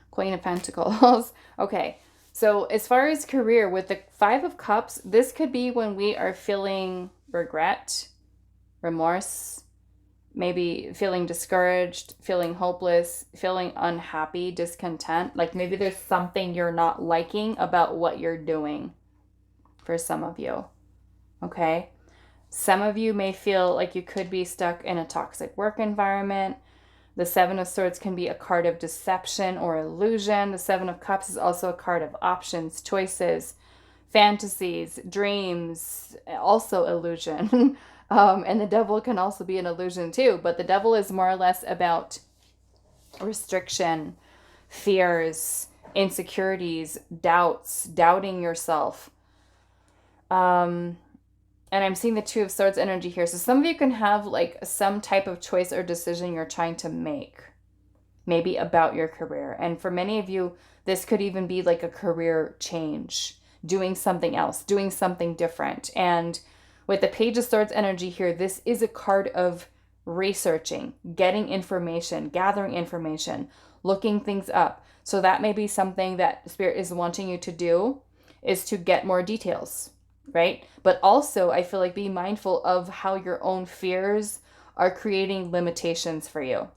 Queen of Pentacles. Okay, so as far as career, with the 5 of Cups, this could be when we are feeling regret, remorse, maybe feeling discouraged, feeling hopeless, feeling unhappy, discontent. Like maybe there's something you're not liking about what you're doing for some of you. Okay? Some of you may feel like you could be stuck in a toxic work environment. The 7 of Swords can be a card of deception or illusion. The 7 of Cups is also a card of options, choices, fantasies, dreams, also illusion. And the Devil can also be an illusion too, but the Devil is more or less about restriction, fears, insecurities, doubts, doubting yourself. And I'm seeing the 2 of Swords energy here. So some of you can have like some type of choice or decision you're trying to make, maybe about your career. And for many of you, this could even be like a career change, doing something else, doing something different. And with the Page of Swords energy here, this is a card of researching, getting information, gathering information, looking things up. So that may be something that Spirit is wanting you to do, is to get more details, right? But also, I feel like be mindful of how your own fears are creating limitations for you,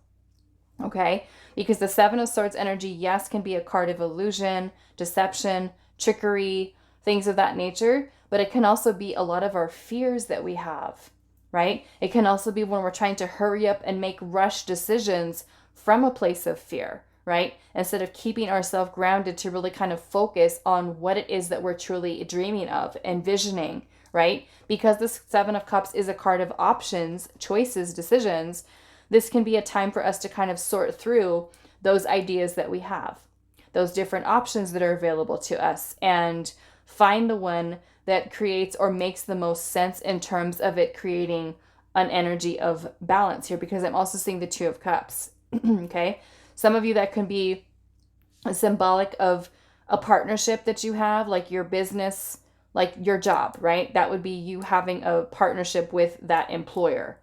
okay? Because the 7 of Swords energy, yes, can be a card of illusion, deception, trickery, things of that nature. But it can also be a lot of our fears that we have, right? It can also be when we're trying to hurry up and make rush decisions from a place of fear, right? Instead of keeping ourselves grounded to really kind of focus on what it is that we're truly dreaming of, envisioning, right? Because the Seven of Cups is a card of options, choices, decisions. This can be a time for us to kind of sort through those ideas that we have, those different options that are available to us, and find the one that creates or makes the most sense in terms of it creating an energy of balance here, because I'm also seeing the Two of Cups. Okay. Some of you, that can be symbolic of a partnership that you have, like your business, like your job, right? That would be you having a partnership with that employer.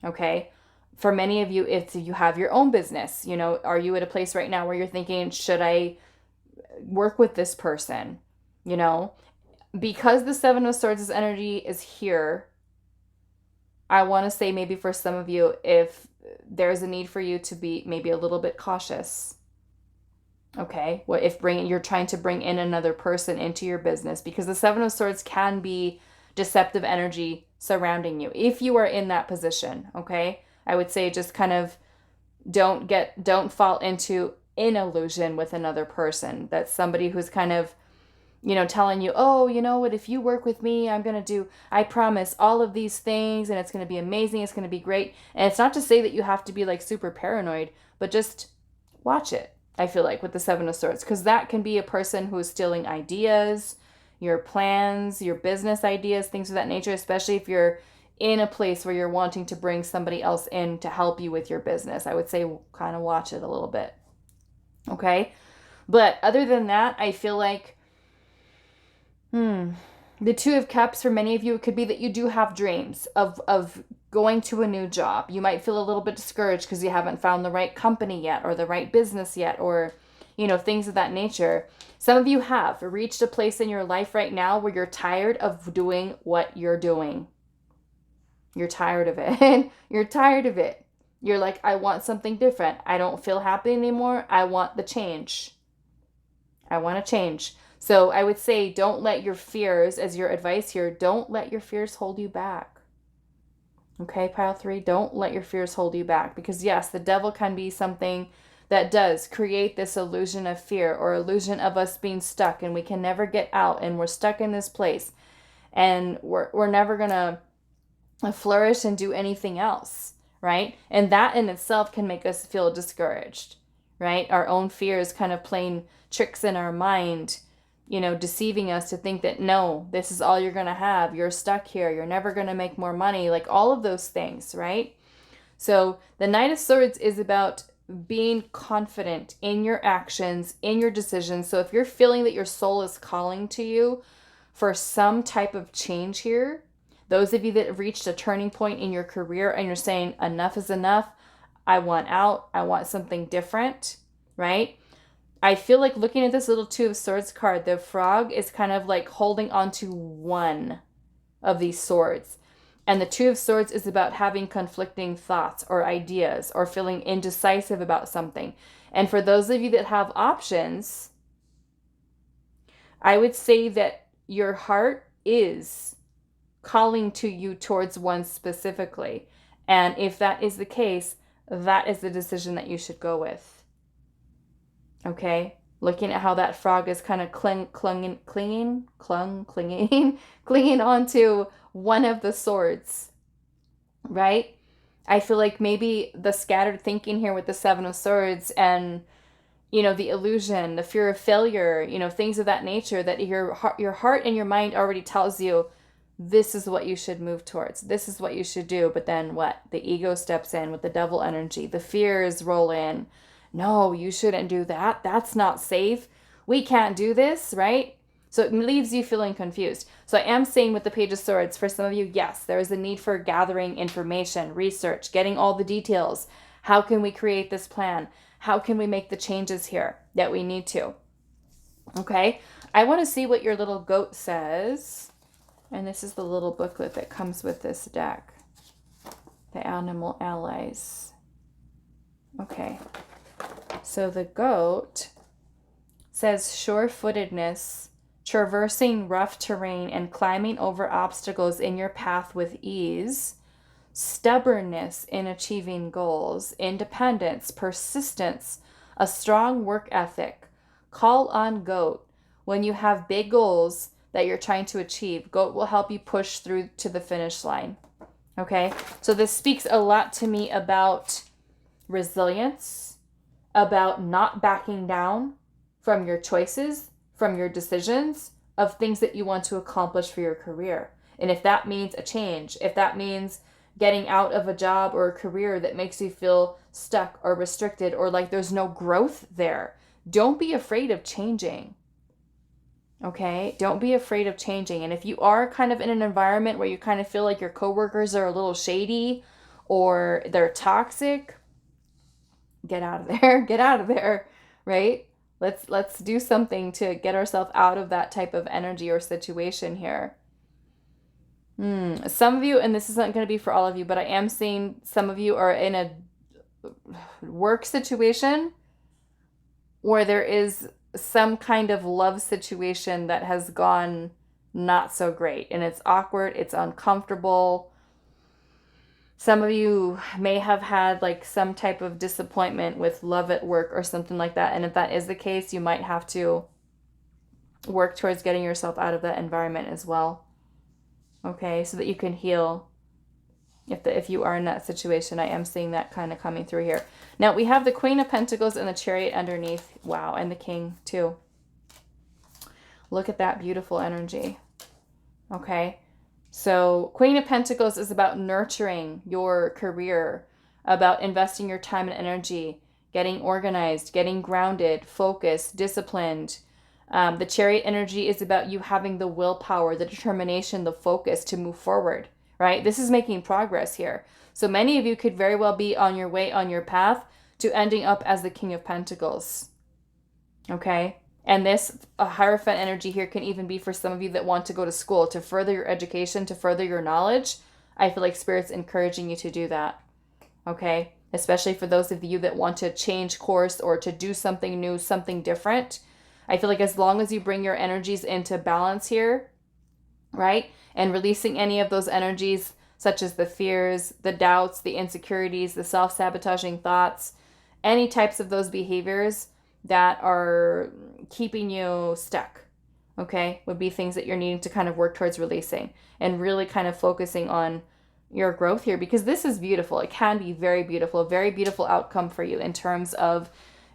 Okay. For many of you, it's you have your own business. You know, are you at a place right now where you're thinking, should I work with this person? You know, because the Seven of Swords' energy is here, I want to say maybe for some of you, if there's a need for you to be maybe a little bit cautious. Okay, what if you're trying to bring in another person into your business, because the Seven of Swords can be deceptive energy surrounding you if you are in that position. Okay, I would say just kind of don't fall into an illusion with another person. That's somebody who's kind of, you know, telling you, oh, you know what, if you work with me, I promise all of these things and it's going to be amazing. It's going to be great. And it's not to say that you have to be like super paranoid, but just watch it. I feel like with the Seven of Swords, because that can be a person who is stealing ideas, your plans, your business ideas, things of that nature, especially if you're in a place where you're wanting to bring somebody else in to help you with your business. I would say kind of watch it a little bit. Okay. But other than that, I feel like the Two of Cups, for many of you, it could be that you do have dreams of going to a new job. You might feel a little bit discouraged because you haven't found the right company yet or the right business yet, or, you know, things of that nature. Some of you have reached a place in your life right now where you're tired of doing what you're doing. You're tired of it. You're tired of it. You're like, I want something different. I don't feel happy anymore. I want the change. I want to change. So I would say, don't let your fears, as your advice here, don't let your fears hold you back. Okay, pile 3, don't let your fears hold you back. Because yes, the devil can be something that does create this illusion of fear, or illusion of us being stuck and we can never get out and we're stuck in this place and we're never going to flourish and do anything else, right? And that in itself can make us feel discouraged, right? Our own fears kind of playing tricks in our mind, you know, deceiving us to think that, no, this is all you're going to have. You're stuck here. You're never going to make more money. Like all of those things, right? So the Knight of Swords is about being confident in your actions, in your decisions. So if you're feeling that your soul is calling to you for some type of change here, those of you that have reached a turning point in your career and you're saying, enough is enough, I want out, I want something different, right? I feel like looking at this little Two of Swords card, the frog is kind of like holding on to one of these swords. And the Two of Swords is about having conflicting thoughts or ideas or feeling indecisive about something. And for those of you that have options, I would say that your heart is calling to you towards one specifically. And if that is the case, that is the decision that you should go with. Okay, looking at how that frog is kind of clinging onto one of the swords, right? I feel like maybe the scattered thinking here with the Seven of Swords and, you know, the illusion, the fear of failure, you know, things of that nature, that your heart and your mind already tells you this is what you should move towards. This is what you should do. But then what? The ego steps in with the devil energy. The fears roll in. No, you shouldn't do that. That's not safe. We can't do this, right? So it leaves you feeling confused. So I am saying with the Page of Swords, for some of you, yes, there is a need for gathering information, research, getting all the details. How can we create this plan? How can we make the changes here that we need to? Okay, I want to see what your little goat says. And this is the little booklet that comes with this deck. The Animal Allies. Okay. So the goat says sure-footedness, traversing rough terrain and climbing over obstacles in your path with ease, stubbornness in achieving goals, independence, persistence, a strong work ethic. Call on goat. When you have big goals that you're trying to achieve, goat will help you push through to the finish line. Okay, so this speaks a lot to me about resilience, about not backing down from your choices, from your decisions of things that you want to accomplish for your career. And if that means a change, if that means getting out of a job or a career that makes you feel stuck or restricted or like there's no growth there, don't be afraid of changing. Okay? Don't be afraid of changing. And if you are kind of in an environment where you kind of feel like your coworkers are a little shady or they're toxic, get out of there. Get out of there, right? Let's do something to get ourselves out of that type of energy or situation here. Some of you, and this isn't going to be for all of you, but I am seeing some of you are in a work situation where there is some kind of love situation that has gone not so great, and it's awkward, it's uncomfortable. Some of you may have had like some type of disappointment with love at work or something like that, and if that is the case, you might have to work towards getting yourself out of that environment as well. Okay, so that you can heal. If you are in that situation, I am seeing that kind of coming through here. Now we have the Queen of Pentacles and the Chariot underneath. Wow, and the King too. Look at that beautiful energy. Okay, so Queen of Pentacles is about nurturing your career, about investing your time and energy, getting organized, getting grounded, focused, disciplined. The Chariot energy is about you having the willpower, the determination, the focus to move forward, right? This is making progress here. So many of you could very well be on your way, on your path to ending up as the King of Pentacles, okay? And this Hierophant energy here can even be for some of you that want to go to school, to further your education, to further your knowledge. I feel like Spirit's encouraging you to do that, okay? Especially for those of you that want to change course or to do something new, something different. I feel like as long as you bring your energies into balance here, right? And releasing any of those energies, such as the fears, the doubts, the insecurities, the self-sabotaging thoughts, any types of those behaviors that are keeping you stuck, okay, would be things that you're needing to kind of work towards releasing and really kind of focusing on your growth here, because this is beautiful. It can be very beautiful outcome for you in terms of,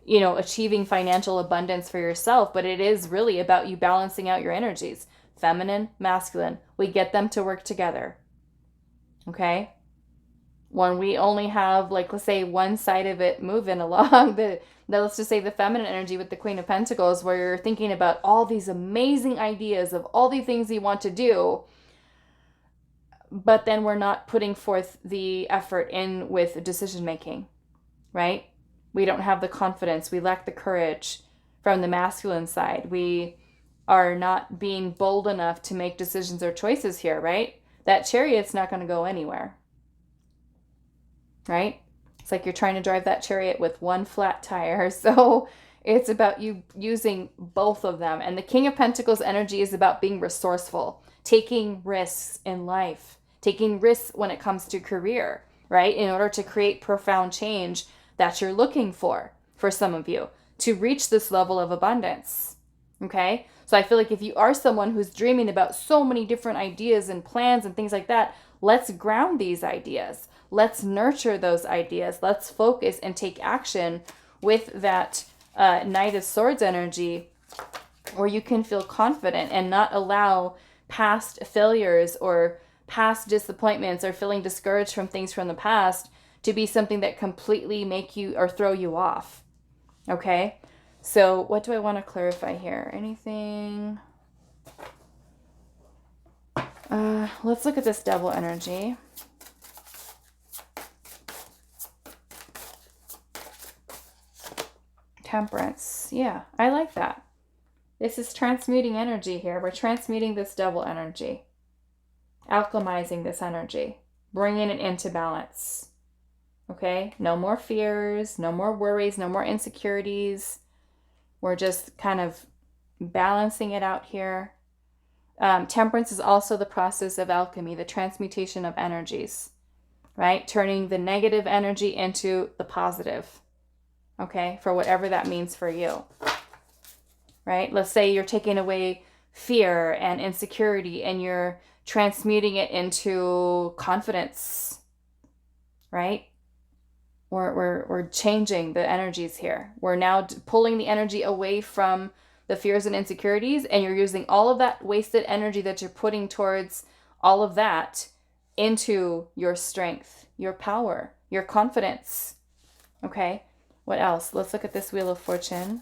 you know, achieving financial abundance for yourself, but it is really about you balancing out your energies. Feminine, masculine, we get them to work together, okay? When we only have, like, let's say one side of it moving along, let's just say the feminine energy with the Queen of Pentacles, where you're thinking about all these amazing ideas of all the things you want to do, but then we're not putting forth the effort in with decision making, right? We don't have the confidence. We lack the courage from the masculine side. We are not being bold enough to make decisions or choices here, right? That Chariot's not going to go anywhere, right? It's like you're trying to drive that Chariot with one flat tire. So it's about you using both of them. And the King of Pentacles energy is about being resourceful, taking risks in life, taking risks when it comes to career, right? In order to create profound change that you're looking for some of you to reach this level of abundance, okay? So I feel like if you are someone who's dreaming about so many different ideas and plans and things like that, let's ground these ideas. Let's nurture those ideas. Let's focus and take action with that Knight of Swords energy, where you can feel confident and not allow past failures or past disappointments or feeling discouraged from things from the past to be something that completely make you or throw you off. Okay? So what do I want to clarify here? Anything? Let's look at this Devil energy. Temperance. Yeah, I like that. This is transmuting energy here. We're transmuting this Devil energy. Alchemizing this energy. Bringing it into balance. Okay? No more fears, no more worries, no more insecurities. We're just kind of balancing it out here. Temperance is also the process of alchemy, the transmutation of energies. right? Turning the negative energy into the positive, okay? For whatever that means for you, right? Let's say you're taking away fear and insecurity and you're transmuting it into confidence, right? We're changing the energies here. We're now pulling the energy away from the fears and insecurities, and you're using all of that wasted energy that you're putting towards all of that into your strength, your power, your confidence. Okay, what else? Let's look at this Wheel of Fortune.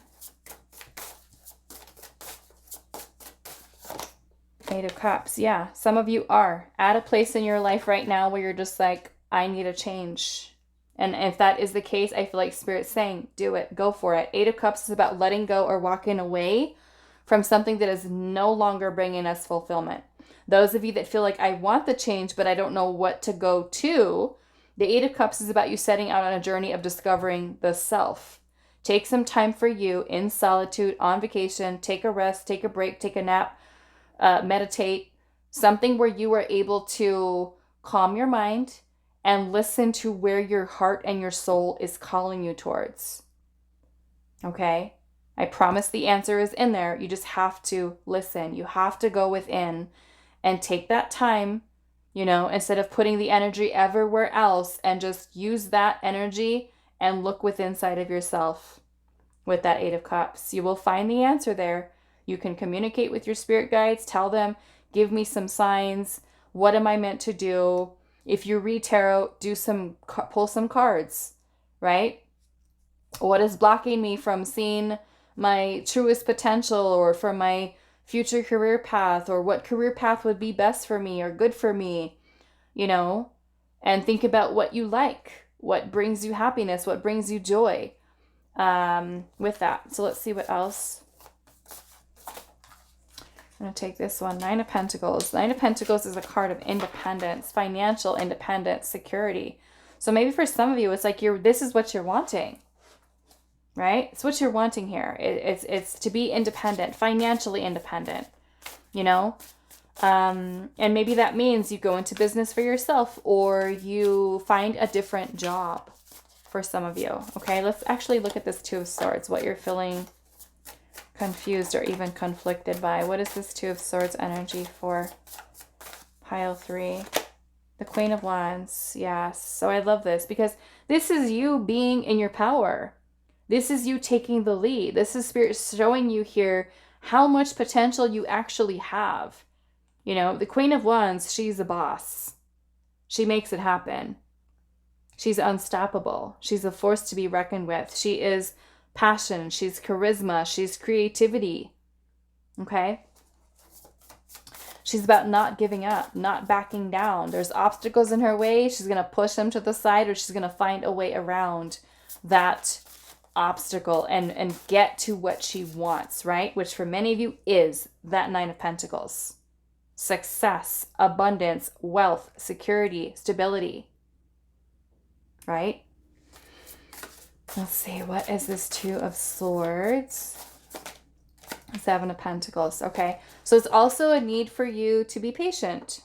Eight of Cups. Yeah, some of you are at a place in your life right now where you're just like, I need a change. And if that is the case, I feel like Spirit's saying, do it, go for it. Eight of Cups is about letting go or walking away from something that is no longer bringing us fulfillment. Those of you that feel like, I want the change, but I don't know what to go to, the Eight of Cups is about you setting out on a journey of discovering the self. Take some time for you in solitude, on vacation, take a rest, take a break, take a nap, meditate, something where you are able to calm your mind and listen to where your heart and your soul is calling you towards. Okay? I promise the answer is in there. You just have to listen. You have to go within and take that time, you know, instead of putting the energy everywhere else, and just use that energy and look within inside of yourself with that Eight of Cups. You will find the answer there. You can communicate with your spirit guides, tell them, give me some signs. What am I meant to do? If you read tarot, pull some cards, right? What is blocking me from seeing my truest potential, or from my future career path, or what career path would be best for me or good for me, you know? And think about what you like, what brings you happiness, what brings you joy with that. So let's see what else. I'm going to take this one. Nine of Pentacles. Nine of Pentacles is a card of independence, financial independence, security. So maybe for some of you, it's like this is what you're wanting, right? It's what you're wanting here. It's to be independent, financially independent, you know? And maybe that means you go into business for yourself, or you find a different job for some of you. Okay, let's actually look at this Two of Swords, what you're feeling confused or even conflicted by. What is this Two of Swords energy for pile 3? The Queen of Wands. Yes. So I love this because this is you being in your power. This is you taking the lead. This is Spirit showing you here how much potential you actually have. You know, the Queen of Wands, she's a boss. She makes it happen. She's unstoppable. She's a force to be reckoned with. She is passion, she's charisma, she's creativity. Okay? She's about not giving up, not backing down. There's obstacles in her way. She's going to push them to the side, or she's going to find a way around that obstacle and get to what she wants, right? Which for many of you is that Nine of Pentacles. Success, abundance, wealth, security, stability. Right? Let's see, what is this Two of Swords? Seven of Pentacles. Okay, so it's also a need for you to be patient.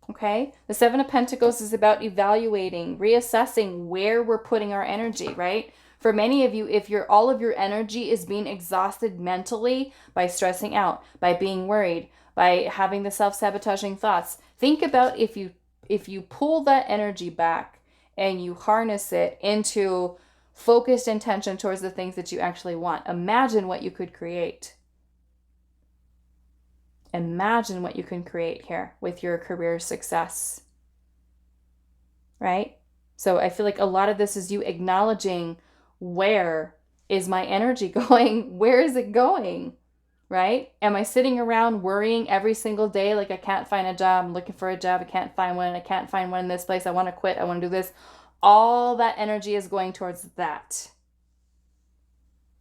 Okay, the Seven of Pentacles is about evaluating, reassessing where we're putting our energy, right? For many of you, if all of your energy is being exhausted mentally by stressing out, by being worried, by having the self-sabotaging thoughts, think about if you pull that energy back and you harness it into focused intention towards the things that you actually want. Imagine what you could create. Imagine what you can create here with your career success. Right? So I feel like a lot of this is you acknowledging, where is my energy going? Where is it going? Right? Am I sitting around worrying every single day like I can't find a job, I'm looking for a job, I can't find one, I can't find one in this place, I want to quit, I want to do this. All that energy is going towards that,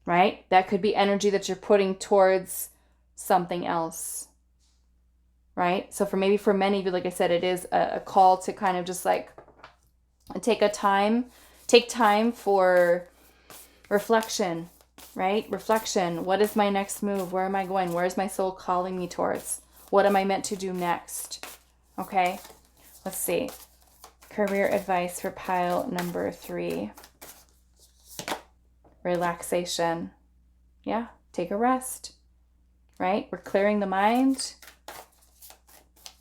right? That could be energy that you're putting towards something else, right? So for many of you, like I said, it is a call to kind of just like take time for reflection, right? Reflection. What is my next move? Where am I going? Where is my soul calling me towards? What am I meant to do next? Okay, let's see. Career advice for pile number 3. Relaxation. Yeah, take a rest, right? We're clearing the mind.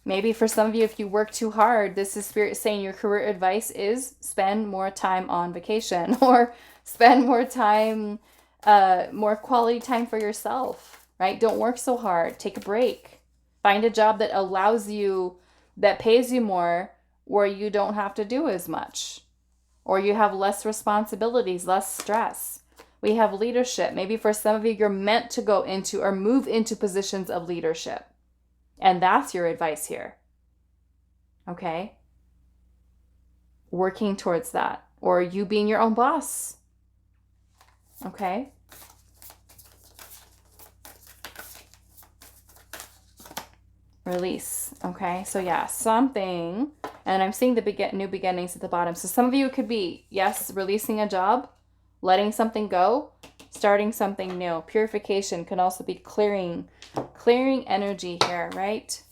Maybe for some of you, if you work too hard, this is Spirit saying your career advice is spend more time on vacation or spend more time, more quality time for yourself, right? Don't work so hard. Take a break. Find a job that allows you, that pays you more, where you don't have to do as much, or you have less responsibilities, less stress. We have leadership. Maybe for some of you, you're meant to go into or move into positions of leadership. And that's your advice here. Okay? Working towards that. Or you being your own boss. Okay? Release. Okay? So yeah, something. And I'm seeing the new beginnings at the bottom. So some of you could be, yes, releasing a job, letting something go, starting something new. Purification can also be clearing energy here, right?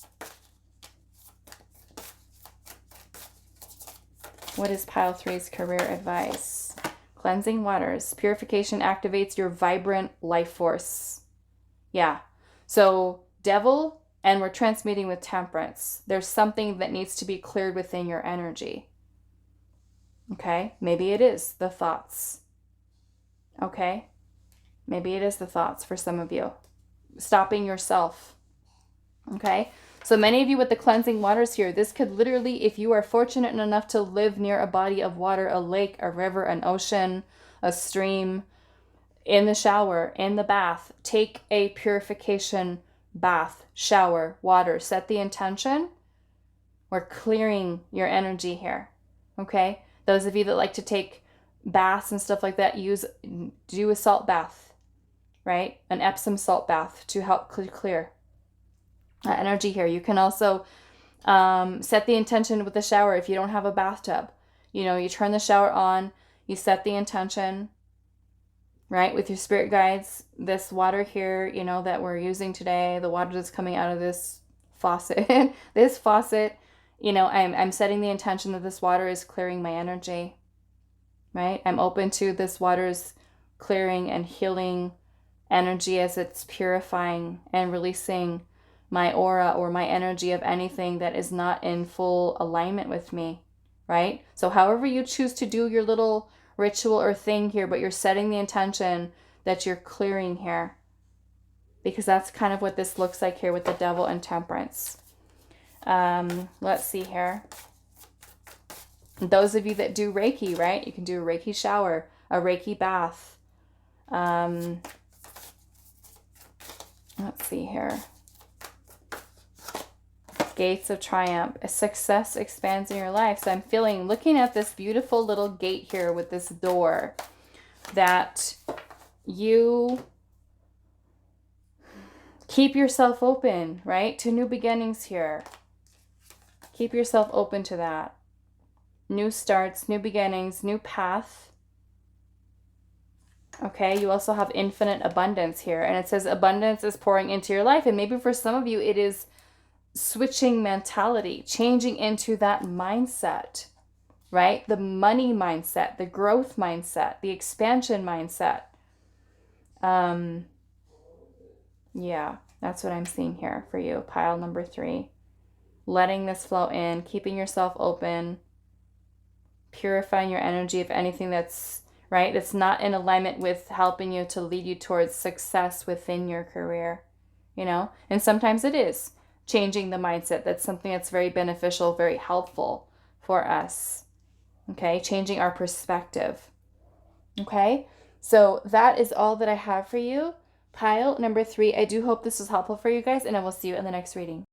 What is pile 3's career advice? Cleansing waters. Purification activates your vibrant life force. Yeah. So devil, and we're transmuting with temperance. There's something that needs to be cleared within your energy. Okay? Maybe it is the thoughts. Okay? Maybe it is the thoughts for some of you. Stopping yourself. Okay? So many of you with the cleansing waters here, this could literally, if you are fortunate enough to live near a body of water, a lake, a river, an ocean, a stream, in the shower, in the bath, take a purification bath, shower, water. Set the intention. We're clearing your energy here. Okay? Those of you that like to take baths and stuff like that, do a salt bath, right? An Epsom salt bath to help clear energy here. You can also set the intention with the shower if you don't have a bathtub. You know, you turn the shower on, you set the intention, right, with your spirit guides. This water here, you know, that we're using today, the water that's coming out of this faucet, this faucet, you know, I'm setting the intention that this water is clearing my energy, right? I'm open to this water's clearing and healing energy as it's purifying and releasing my aura or my energy of anything that is not in full alignment with me, right? So however you choose to do your little ritual or thing here, but you're setting the intention that you're clearing here, because that's kind of what this looks like here with the devil and temperance. Let's see here. Those of you that do Reiki, right? You can do a Reiki shower, a Reiki bath. Let's see here. Gates of triumph. A success expands in your life. So I'm looking at this beautiful little gate here with this door, that you keep yourself open, right? To new beginnings here. Keep yourself open to that. New starts, new beginnings, new path. Okay, you also have infinite abundance here. And it says abundance is pouring into your life. And maybe for some of you, it is switching mentality, changing into that mindset, right? The money mindset, the growth mindset, the expansion mindset. Yeah, that's what I'm seeing here for you. Pile number 3. Letting this flow in, keeping yourself open, purifying your energy of anything that's, right, that's not in alignment with helping you to lead you towards success within your career, you know? And sometimes it is changing the mindset. That's something that's very beneficial, very helpful for us. Okay, changing our perspective. Okay, so that is all that I have for you. Pile number 3. I do hope this was helpful for you guys, and I will see you in the next reading.